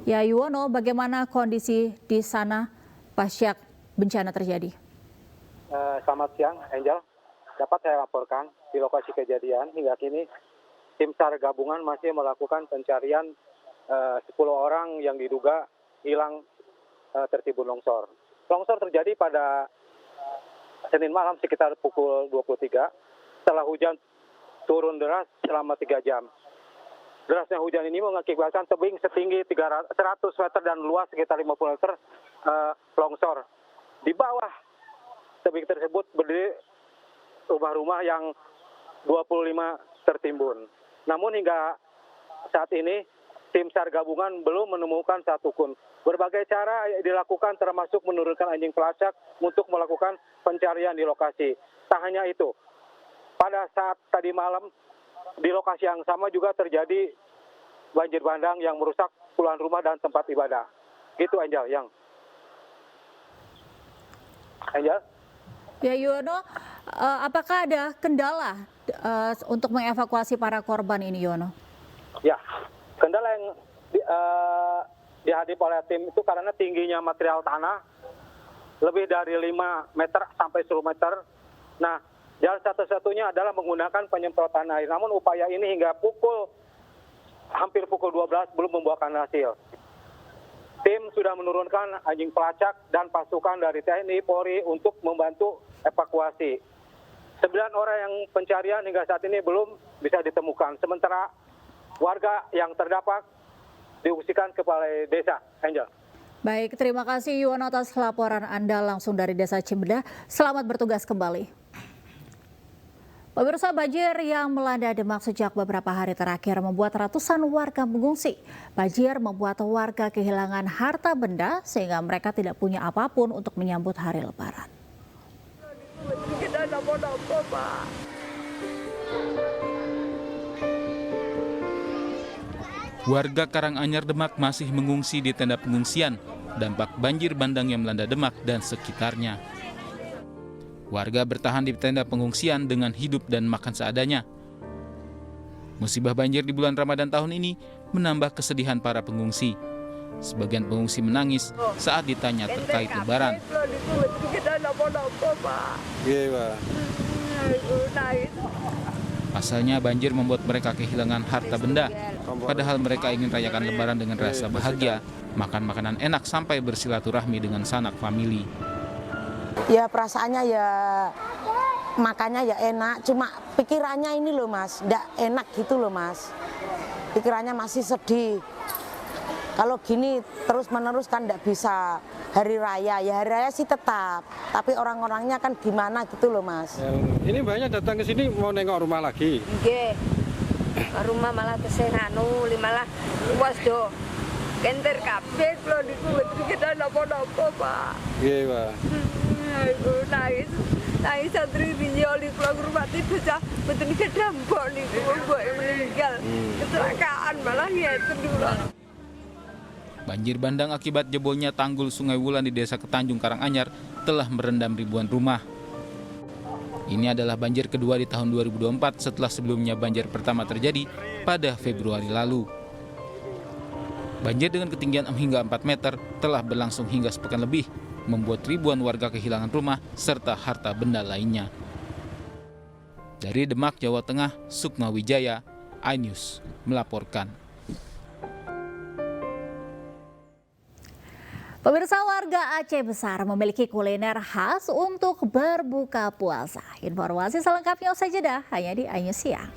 Ya Yuwono, bagaimana kondisi di sana pasca bencana terjadi? Selamat siang, Angel. Dapat saya laporkan di lokasi kejadian hingga kini tim SAR gabungan masih melakukan pencarian 10 orang yang diduga hilang tertimbun longsor. Longsor terjadi pada Senin malam sekitar pukul 23 setelah hujan turun deras selama 3 jam. Derasnya hujan ini mengakibatkan tebing setinggi 100 meter dan luas sekitar 50 meter longsor. Di bawah tebing tersebut berdiri rumah-rumah yang 25 tertimbun. Namun hingga saat ini tim SAR gabungan belum menemukan satupun. Berbagai cara dilakukan termasuk menurunkan anjing pelacak untuk melakukan pencarian di lokasi. Tak hanya itu, pada saat tadi malam di lokasi yang sama juga terjadi banjir bandang yang merusak puluhan rumah dan tempat ibadah. Gitu Angel, Angel? Ya Yuwono, apakah ada kendala untuk mengevakuasi para korban ini Yuwono? Ya, kendala yang dihadiri oleh tim itu karena tingginya material tanah lebih dari 5 meter sampai 10 meter. Nah, jalan satu-satunya adalah menggunakan penyemprotan air. Namun upaya ini hingga hampir pukul 12 belum membuahkan hasil. Tim sudah menurunkan anjing pelacak dan pasukan dari TNI Polri untuk membantu evakuasi. 9 orang yang pencarian hingga saat ini belum bisa ditemukan. Sementara warga yang terdampak diungsikan ke balai desa. Angel. Baik, terima kasih Yuwono atas laporan Anda langsung dari Desa Cibenda. Selamat bertugas kembali. Pemirsa, banjir yang melanda Demak sejak beberapa hari terakhir membuat ratusan warga mengungsi. Banjir membuat warga kehilangan harta benda sehingga mereka tidak punya apapun untuk menyambut hari Lebaran. Warga Karanganyar Demak masih mengungsi di tenda pengungsian dampak banjir bandang yang melanda Demak dan sekitarnya. Warga bertahan di tenda pengungsian dengan hidup dan makan seadanya. Musibah banjir di bulan Ramadan tahun ini menambah kesedihan para pengungsi. Sebagian pengungsi menangis saat ditanya terkait Lebaran. Pasalnya banjir membuat mereka kehilangan harta benda. Padahal mereka ingin rayakan Lebaran dengan rasa bahagia, makan makanan enak sampai bersilaturahmi dengan sanak famili. Ya perasaannya ya makannya ya enak, cuma pikirannya ini loh Mas, enggak enak gitu loh Mas. Pikirannya masih sedih. Kalau gini terus-menerus kan enggak bisa hari raya, ya hari raya sih tetap, tapi orang-orangnya kan gimana gitu loh Mas. Ini banyak datang ke sini mau nengok rumah lagi. Nggih. Rumah malah kesehanu, malah luas do. Kenter kabeh kula niku kita napa-napa, Pak. Nggih, Pak. Nangis santri rinyoli kula ngurmati bocah mboten kedambok niku mbok meninggal. Kecelakaan malah ngeten kula. Banjir bandang akibat jebolnya tanggul Sungai Wulan di Desa Ketanjung Karanganyar telah merendam ribuan rumah. Ini adalah banjir kedua di tahun 2024 setelah sebelumnya banjir pertama terjadi pada Februari lalu. Banjir dengan ketinggian hingga 4 meter telah berlangsung hingga sepekan lebih, membuat ribuan warga kehilangan rumah serta harta benda lainnya. Dari Demak, Jawa Tengah, Sukma Wijaya, iNews melaporkan. Pemirsa, warga Aceh Besar memiliki kuliner khas untuk berbuka puasa. Informasi selengkapnya usai jeda hanya di iNews Siang.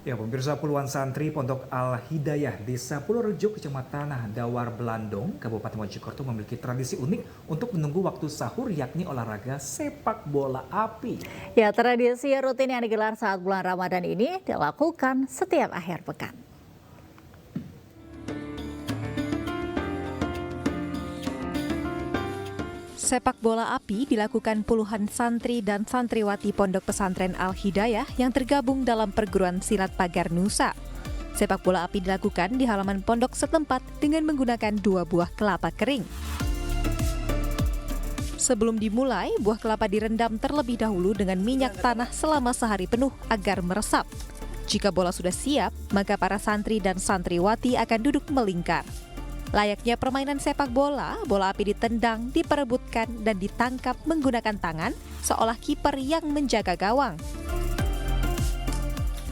Ya, pemirsa, puluhan santri Pondok Al-Hidayah Desa Purworejo, Kecamatan Dawar Belandong, Kabupaten Mojokerto memiliki tradisi unik untuk menunggu waktu sahur, yakni olahraga sepak bola api. Ya, tradisi rutin yang digelar saat bulan Ramadan ini dilakukan setiap akhir pekan. Sepak bola api dilakukan puluhan santri dan santriwati Pondok Pesantren Al-Hidayah yang tergabung dalam perguruan silat Pagar Nusa. Sepak bola api dilakukan di halaman pondok setempat dengan menggunakan 2 buah kelapa kering. Sebelum dimulai, buah kelapa direndam terlebih dahulu dengan minyak tanah selama sehari penuh agar meresap. Jika bola sudah siap, maka para santri dan santriwati akan duduk melingkar. Layaknya permainan sepak bola, bola api ditendang, diperebutkan, dan ditangkap menggunakan tangan, seolah kiper yang menjaga gawang.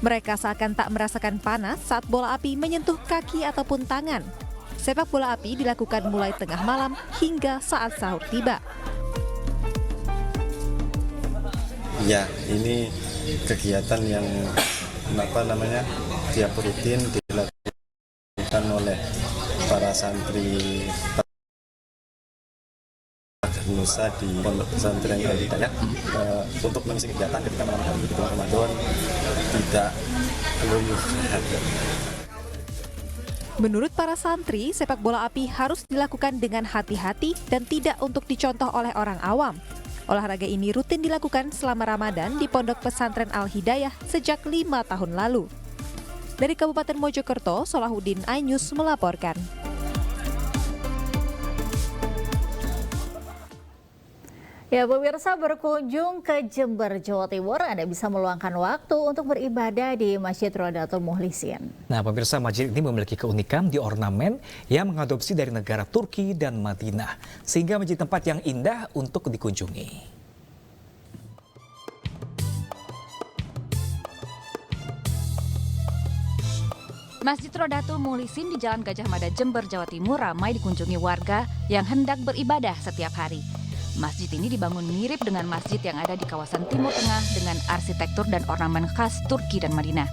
Mereka seakan tak merasakan panas saat bola api menyentuh kaki ataupun tangan. Sepak bola api dilakukan mulai tengah malam hingga saat sahur tiba. Ya, ini kegiatan yang tiap rutin dilakukan oleh para santri Nusa di Pondok Pesantren Al-Hidayah untuk mengisi kegiatan ketika malam hari di bulan Ramadan tidak keluyuran. Menurut para santri, sepak bola api harus dilakukan dengan hati-hati dan tidak untuk dicontoh oleh orang awam. Olahraga ini rutin dilakukan selama Ramadan di Pondok Pesantren Al-Hidayah sejak 5 tahun lalu. Dari Kabupaten Mojokerto, Solahuddin, iNews melaporkan. Ya, pemirsa, berkunjung ke Jember, Jawa Timur, Anda bisa meluangkan waktu untuk beribadah di Masjid Rodatul Mukhlisin. Nah, pemirsa, masjid ini memiliki keunikan di ornamen yang mengadopsi dari negara Turki dan Madinah, sehingga menjadi tempat yang indah untuk dikunjungi. Masjid Rodatul Mukhlisin di Jalan Gajah Mada, Jember, Jawa Timur ramai dikunjungi warga yang hendak beribadah setiap hari. Masjid ini dibangun mirip dengan masjid yang ada di kawasan Timur Tengah dengan arsitektur dan ornamen khas Turki dan Madinah.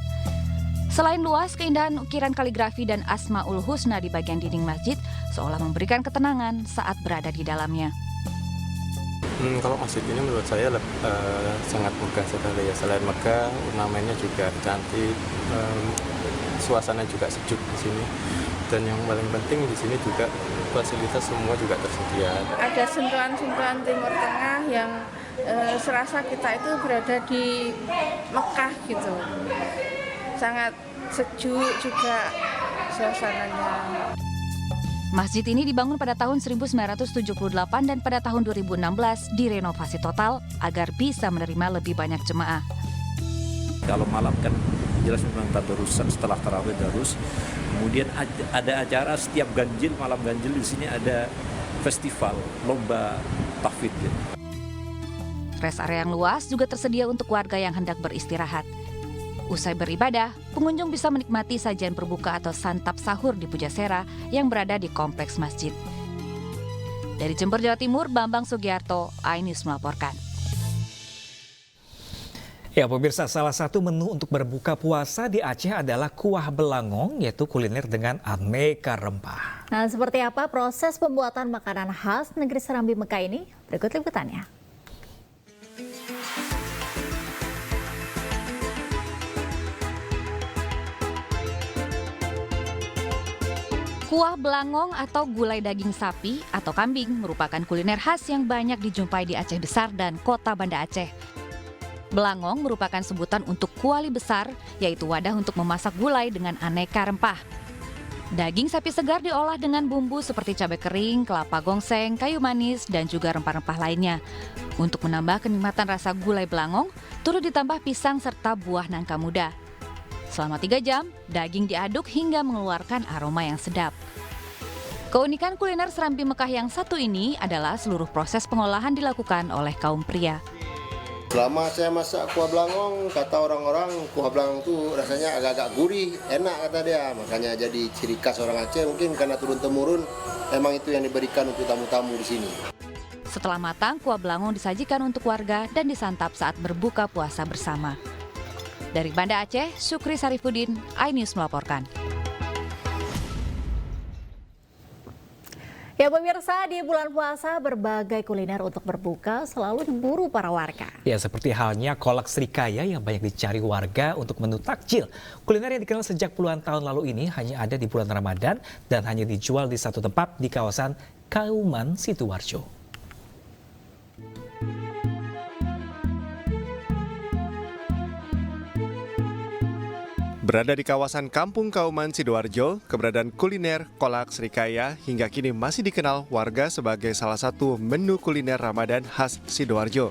Selain luas, keindahan ukiran kaligrafi dan Asmaul Husna di bagian dinding masjid seolah memberikan ketenangan saat berada di dalamnya. Kalau masjid ini menurut saya sangat megah sekali ya. Selain megah, ornamennya juga cantik, suasana juga sejuk di sini. Dan yang paling penting di sini juga fasilitas semua juga tersedia. Ada sentuhan-sentuhan Timur Tengah yang serasa kita itu berada di Mekah gitu. Sangat sejuk juga suasananya. Masjid ini dibangun pada tahun 1978 dan pada tahun 2016 direnovasi total agar bisa menerima lebih banyak jemaah. Kalau malam kan jelas memang tadarusan setelah tarawih darus. Kemudian ada acara setiap ganjil, malam ganjil di sini ada festival lomba tahfidz. Rest area yang luas juga tersedia untuk warga yang hendak beristirahat. Usai beribadah, pengunjung bisa menikmati sajian berbuka atau santap sahur di Pujasera yang berada di kompleks masjid. Dari Jember, Jawa Timur, Bambang Sugiarto, iNews melaporkan. Ya, pemirsa, salah satu menu untuk berbuka puasa di Aceh adalah kuah belangong, yaitu kuliner dengan aneka rempah. Nah, seperti apa proses pembuatan makanan khas negeri Serambi Mekah ini? Berikut liputannya. Kuah belangong atau gulai daging sapi atau kambing merupakan kuliner khas yang banyak dijumpai di Aceh Besar dan Kota Banda Aceh. Belangong merupakan sebutan untuk kuali besar, yaitu wadah untuk memasak gulai dengan aneka rempah. Daging sapi segar diolah dengan bumbu seperti cabai kering, kelapa gongseng, kayu manis, dan juga rempah-rempah lainnya. Untuk menambah kenikmatan rasa gulai belangong, turut ditambah pisang serta buah nangka muda. Selama 3 jam, daging diaduk hingga mengeluarkan aroma yang sedap. Keunikan kuliner Serambi Mekah yang satu ini adalah seluruh proses pengolahan dilakukan oleh kaum pria. Selama saya masak kuah belangong, kata orang-orang kuah belangong itu rasanya agak-agak gurih, enak kata dia. Makanya jadi ciri khas orang Aceh, mungkin karena turun-temurun emang itu yang diberikan untuk tamu-tamu di sini. Setelah matang, kuah belangong disajikan untuk warga dan disantap saat berbuka puasa bersama. Dari Banda Aceh, Syukri Sarifudin, iNews melaporkan. Ya, pemirsa, di bulan puasa berbagai kuliner untuk berbuka selalu diburu para warga. Ya, seperti halnya kolak serikaya yang banyak dicari warga untuk menu takjil. Kuliner yang dikenal sejak puluhan tahun lalu ini hanya ada di bulan Ramadan dan hanya dijual di satu tempat di kawasan Kauman, Sidoarjo. Berada di kawasan Kampung Kauman, Sidoarjo, keberadaan kuliner kolak serikaya hingga kini masih dikenal warga sebagai salah satu menu kuliner Ramadan khas Sidoarjo.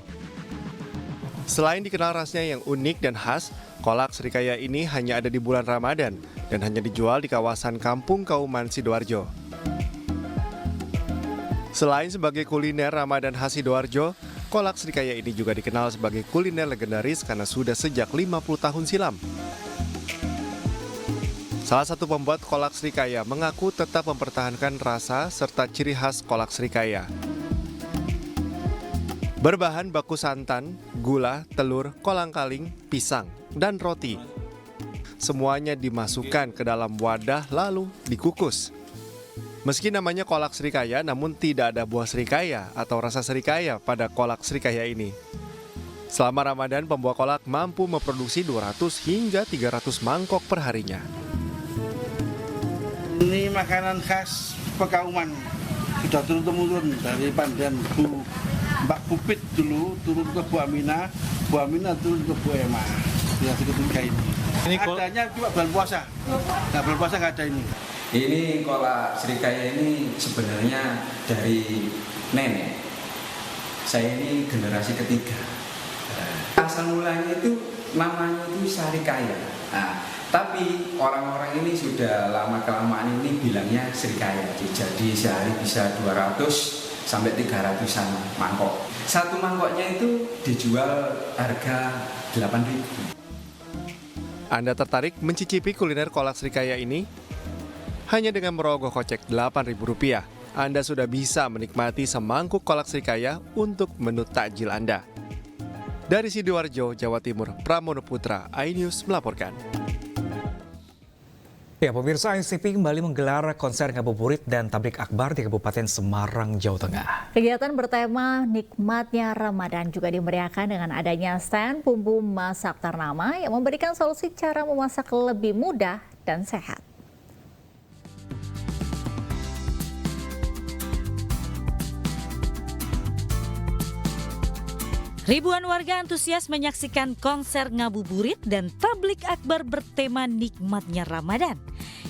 Selain dikenal rasanya yang unik dan khas, kolak serikaya ini hanya ada di bulan Ramadan dan hanya dijual di kawasan Kampung Kauman, Sidoarjo. Selain sebagai kuliner Ramadan khas Sidoarjo, kolak serikaya ini juga dikenal sebagai kuliner legendaris karena sudah sejak 50 tahun silam. Salah satu pembuat kolak serikaya mengaku tetap mempertahankan rasa serta ciri khas kolak serikaya. Berbahan baku santan, gula, telur, kolang-kaling, pisang, dan roti. Semuanya dimasukkan ke dalam wadah lalu dikukus. Meski namanya kolak serikaya, namun tidak ada buah serikaya atau rasa serikaya pada kolak serikaya ini. Selama Ramadan, pembuat kolak mampu memproduksi 200 hingga 300 mangkok per harinya. Ini makanan khas Pekauman, sudah turun-temurun dari pandian Mbak Pupit dulu, turun ke Bu Aminah turun ke Bu Ema, yang ketiga ini. Adanya cuma bulan puasa, nah bulan puasa nggak ada ini. Ini kolak serikaya ini sebenarnya dari nenek. saya ini generasi ketiga. Asal mulanya itu namanya itu Sarikaya. Nah, tapi orang-orang ini sudah lama-kelamaan ini bilangnya Srikaya. Jadi sehari bisa 200 sampai 300-an mangkok. Satu mangkoknya itu dijual harga 8.000. Anda tertarik mencicipi kuliner kolak Srikaya ini? Hanya dengan merogoh kocek Rp8.000, Anda sudah bisa menikmati semangkuk kolak Srikaya untuk menu takjil Anda. Dari Sidoarjo, Jawa Timur, Pramono Putra, iNews melaporkan. Ya, pemirsa, ICP kembali menggelar konser ngabuburit dan tablik akbar di Kabupaten Semarang, Jawa Tengah. Kegiatan bertema nikmatnya Ramadan juga dimeriahkan dengan adanya stand bumbu masak ternama yang memberikan solusi cara memasak lebih mudah dan sehat. Ribuan warga antusias menyaksikan konser ngabuburit dan tablik akbar bertema nikmatnya Ramadan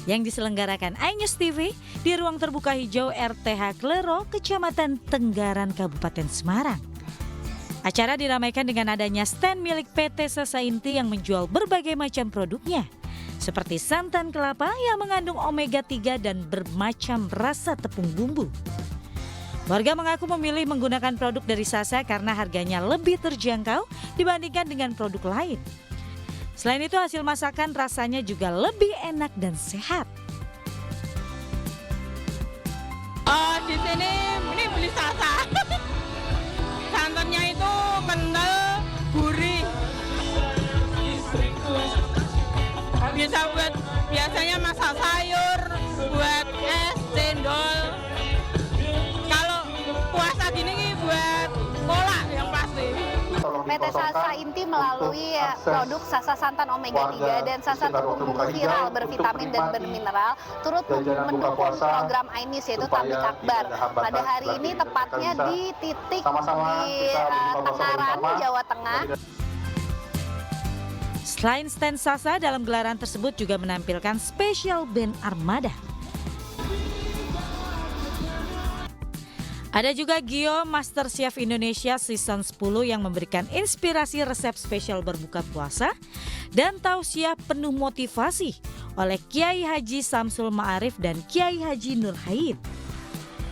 yang diselenggarakan iNews TV di ruang terbuka hijau RTH Klero, Kecamatan Tenggaran, Kabupaten Semarang. Acara diramaikan dengan adanya stand milik PT Sasa Inti yang menjual berbagai macam produknya, seperti santan kelapa yang mengandung omega 3 dan bermacam rasa tepung bumbu. Warga mengaku memilih menggunakan produk dari Sasa karena harganya lebih terjangkau dibandingkan dengan produk lain. Selain itu, hasil masakan rasanya juga lebih enak dan sehat. Di sini ini beli Sasa. Santannya itu kental, gurih. Bisa buat biasanya masak sayur, buat es, cendol. Puasa gini buat kolak yang pasti. PT Sasa Inti melalui produk Sasa Santan Omega 3 dan Sasa Tepung Bumbu Viral bervitamin dan bermineral turut mendukung program iNews yaitu tablik akbar. Pada hari ini tepatnya di titik di Tenggaran, Jawa Tengah. Selain stand Sasa, dalam gelaran tersebut juga menampilkan spesial band Armada. Ada juga Gio Master Chef Indonesia Season 10 yang memberikan inspirasi resep spesial berbuka puasa dan tausiah penuh motivasi oleh Kiai Haji Samsul Ma'arif dan Kiai Haji Nur Haid.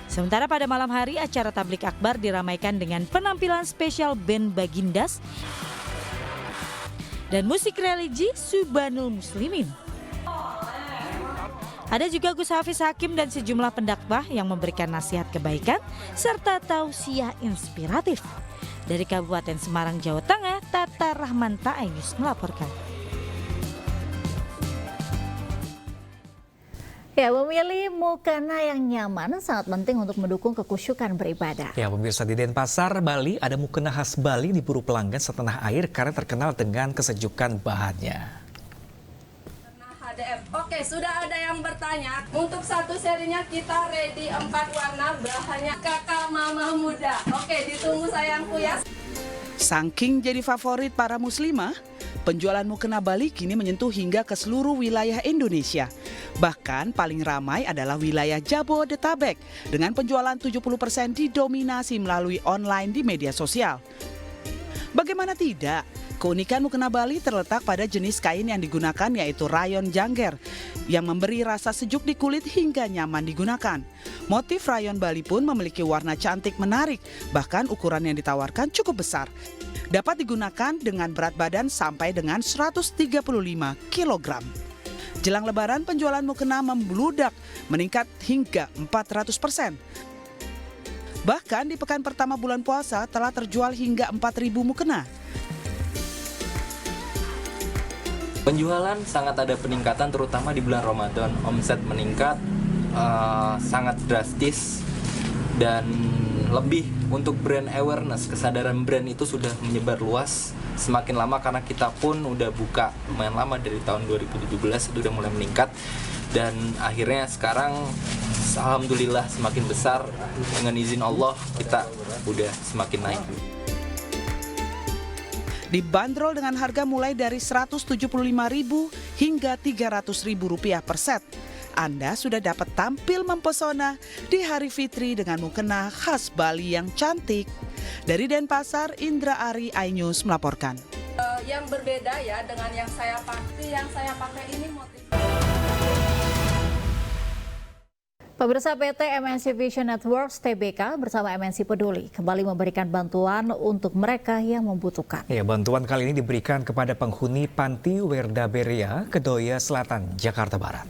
Sementara pada malam hari acara tablik akbar diramaikan dengan penampilan spesial band Bagindas dan musik religi Subanul Muslimin. Ada juga Gus Hafiz Hakim dan sejumlah pendakwah yang memberikan nasihat kebaikan serta tausiah inspiratif. Dari Kabupaten Semarang, Jawa Tengah, Tata Rahmanta, iNews melaporkan. Ya, memilih mukena yang nyaman sangat penting untuk mendukung kekusyukan beribadah. Ya, pemirsa, di Denpasar, Bali ada mukena khas Bali diburu pelanggan setanah air karena terkenal dengan kesejukan bahannya. Oke, sudah ada yang bertanya. Untuk satu serinya kita ready 4 warna, bahannya kakak mama muda. Oke, ditunggu sayangku ya. Saking jadi favorit para muslimah, penjualan mukena Bali kini menyentuh hingga ke seluruh wilayah Indonesia. Bahkan paling ramai adalah wilayah Jabodetabek dengan penjualan 70% didominasi melalui online di media sosial. Bagaimana tidak? Keunikan mukena Bali terletak pada jenis kain yang digunakan yaitu rayon jangger yang memberi rasa sejuk di kulit hingga nyaman digunakan. Motif rayon Bali pun memiliki warna cantik menarik, bahkan ukuran yang ditawarkan cukup besar. Dapat digunakan dengan berat badan sampai dengan 135 kg. Jelang Lebaran penjualan mukena membludak meningkat hingga 400%. Bahkan di pekan pertama bulan puasa telah terjual hingga 4.000 mukena. Penjualan sangat ada peningkatan terutama di bulan Ramadan. Omset meningkat sangat drastis dan lebih untuk brand awareness, kesadaran brand itu sudah menyebar luas semakin lama karena kita pun udah buka lumayan lama dari tahun 2017 itu udah mulai meningkat dan akhirnya sekarang alhamdulillah semakin besar dengan izin Allah kita udah semakin naik. Dibanderol dengan harga mulai dari Rp175.000 hingga Rp300.000 per set. Anda sudah dapat tampil mempesona di Hari Fitri dengan mukena khas Bali yang cantik. Dari Denpasar, Indra Ari, iNews melaporkan. Yang berbeda ya dengan yang saya pakai ini motif. Pemirsa, PT MNC Vision Networks (TBK) bersama MNC Peduli kembali memberikan bantuan untuk mereka yang membutuhkan. Ya, bantuan kali ini diberikan kepada penghuni Panti Werda Berea, Kedoya Selatan, Jakarta Barat.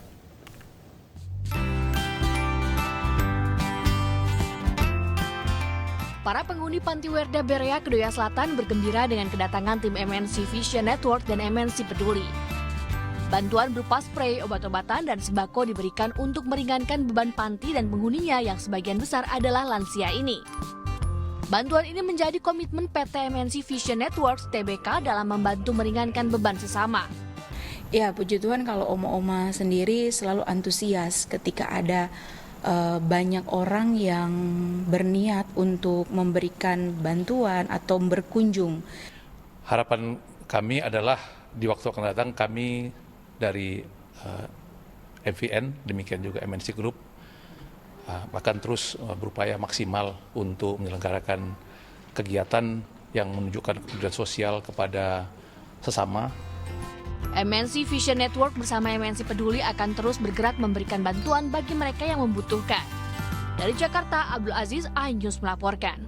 Para penghuni Panti Werda Berea, Kedoya Selatan bergembira dengan kedatangan tim MNC Vision Network dan MNC Peduli. Bantuan berupa sprei, obat-obatan, dan sembako diberikan untuk meringankan beban panti dan penghuninya yang sebagian besar adalah lansia ini. Bantuan ini menjadi komitmen PT MNC Vision Networks (TBK) dalam membantu meringankan beban sesama. Ya, puji Tuhan kalau oma-oma sendiri selalu antusias ketika ada banyak orang yang berniat untuk memberikan bantuan atau berkunjung. Harapan kami adalah di waktu akan datang kami dari MVN, demikian juga MNC Group, akan terus berupaya maksimal untuk menyelenggarakan kegiatan yang menunjukkan kepedulian sosial kepada sesama. MNC Vision Network bersama MNC Peduli akan terus bergerak memberikan bantuan bagi mereka yang membutuhkan. Dari Jakarta, Abdul Aziz, iNews melaporkan.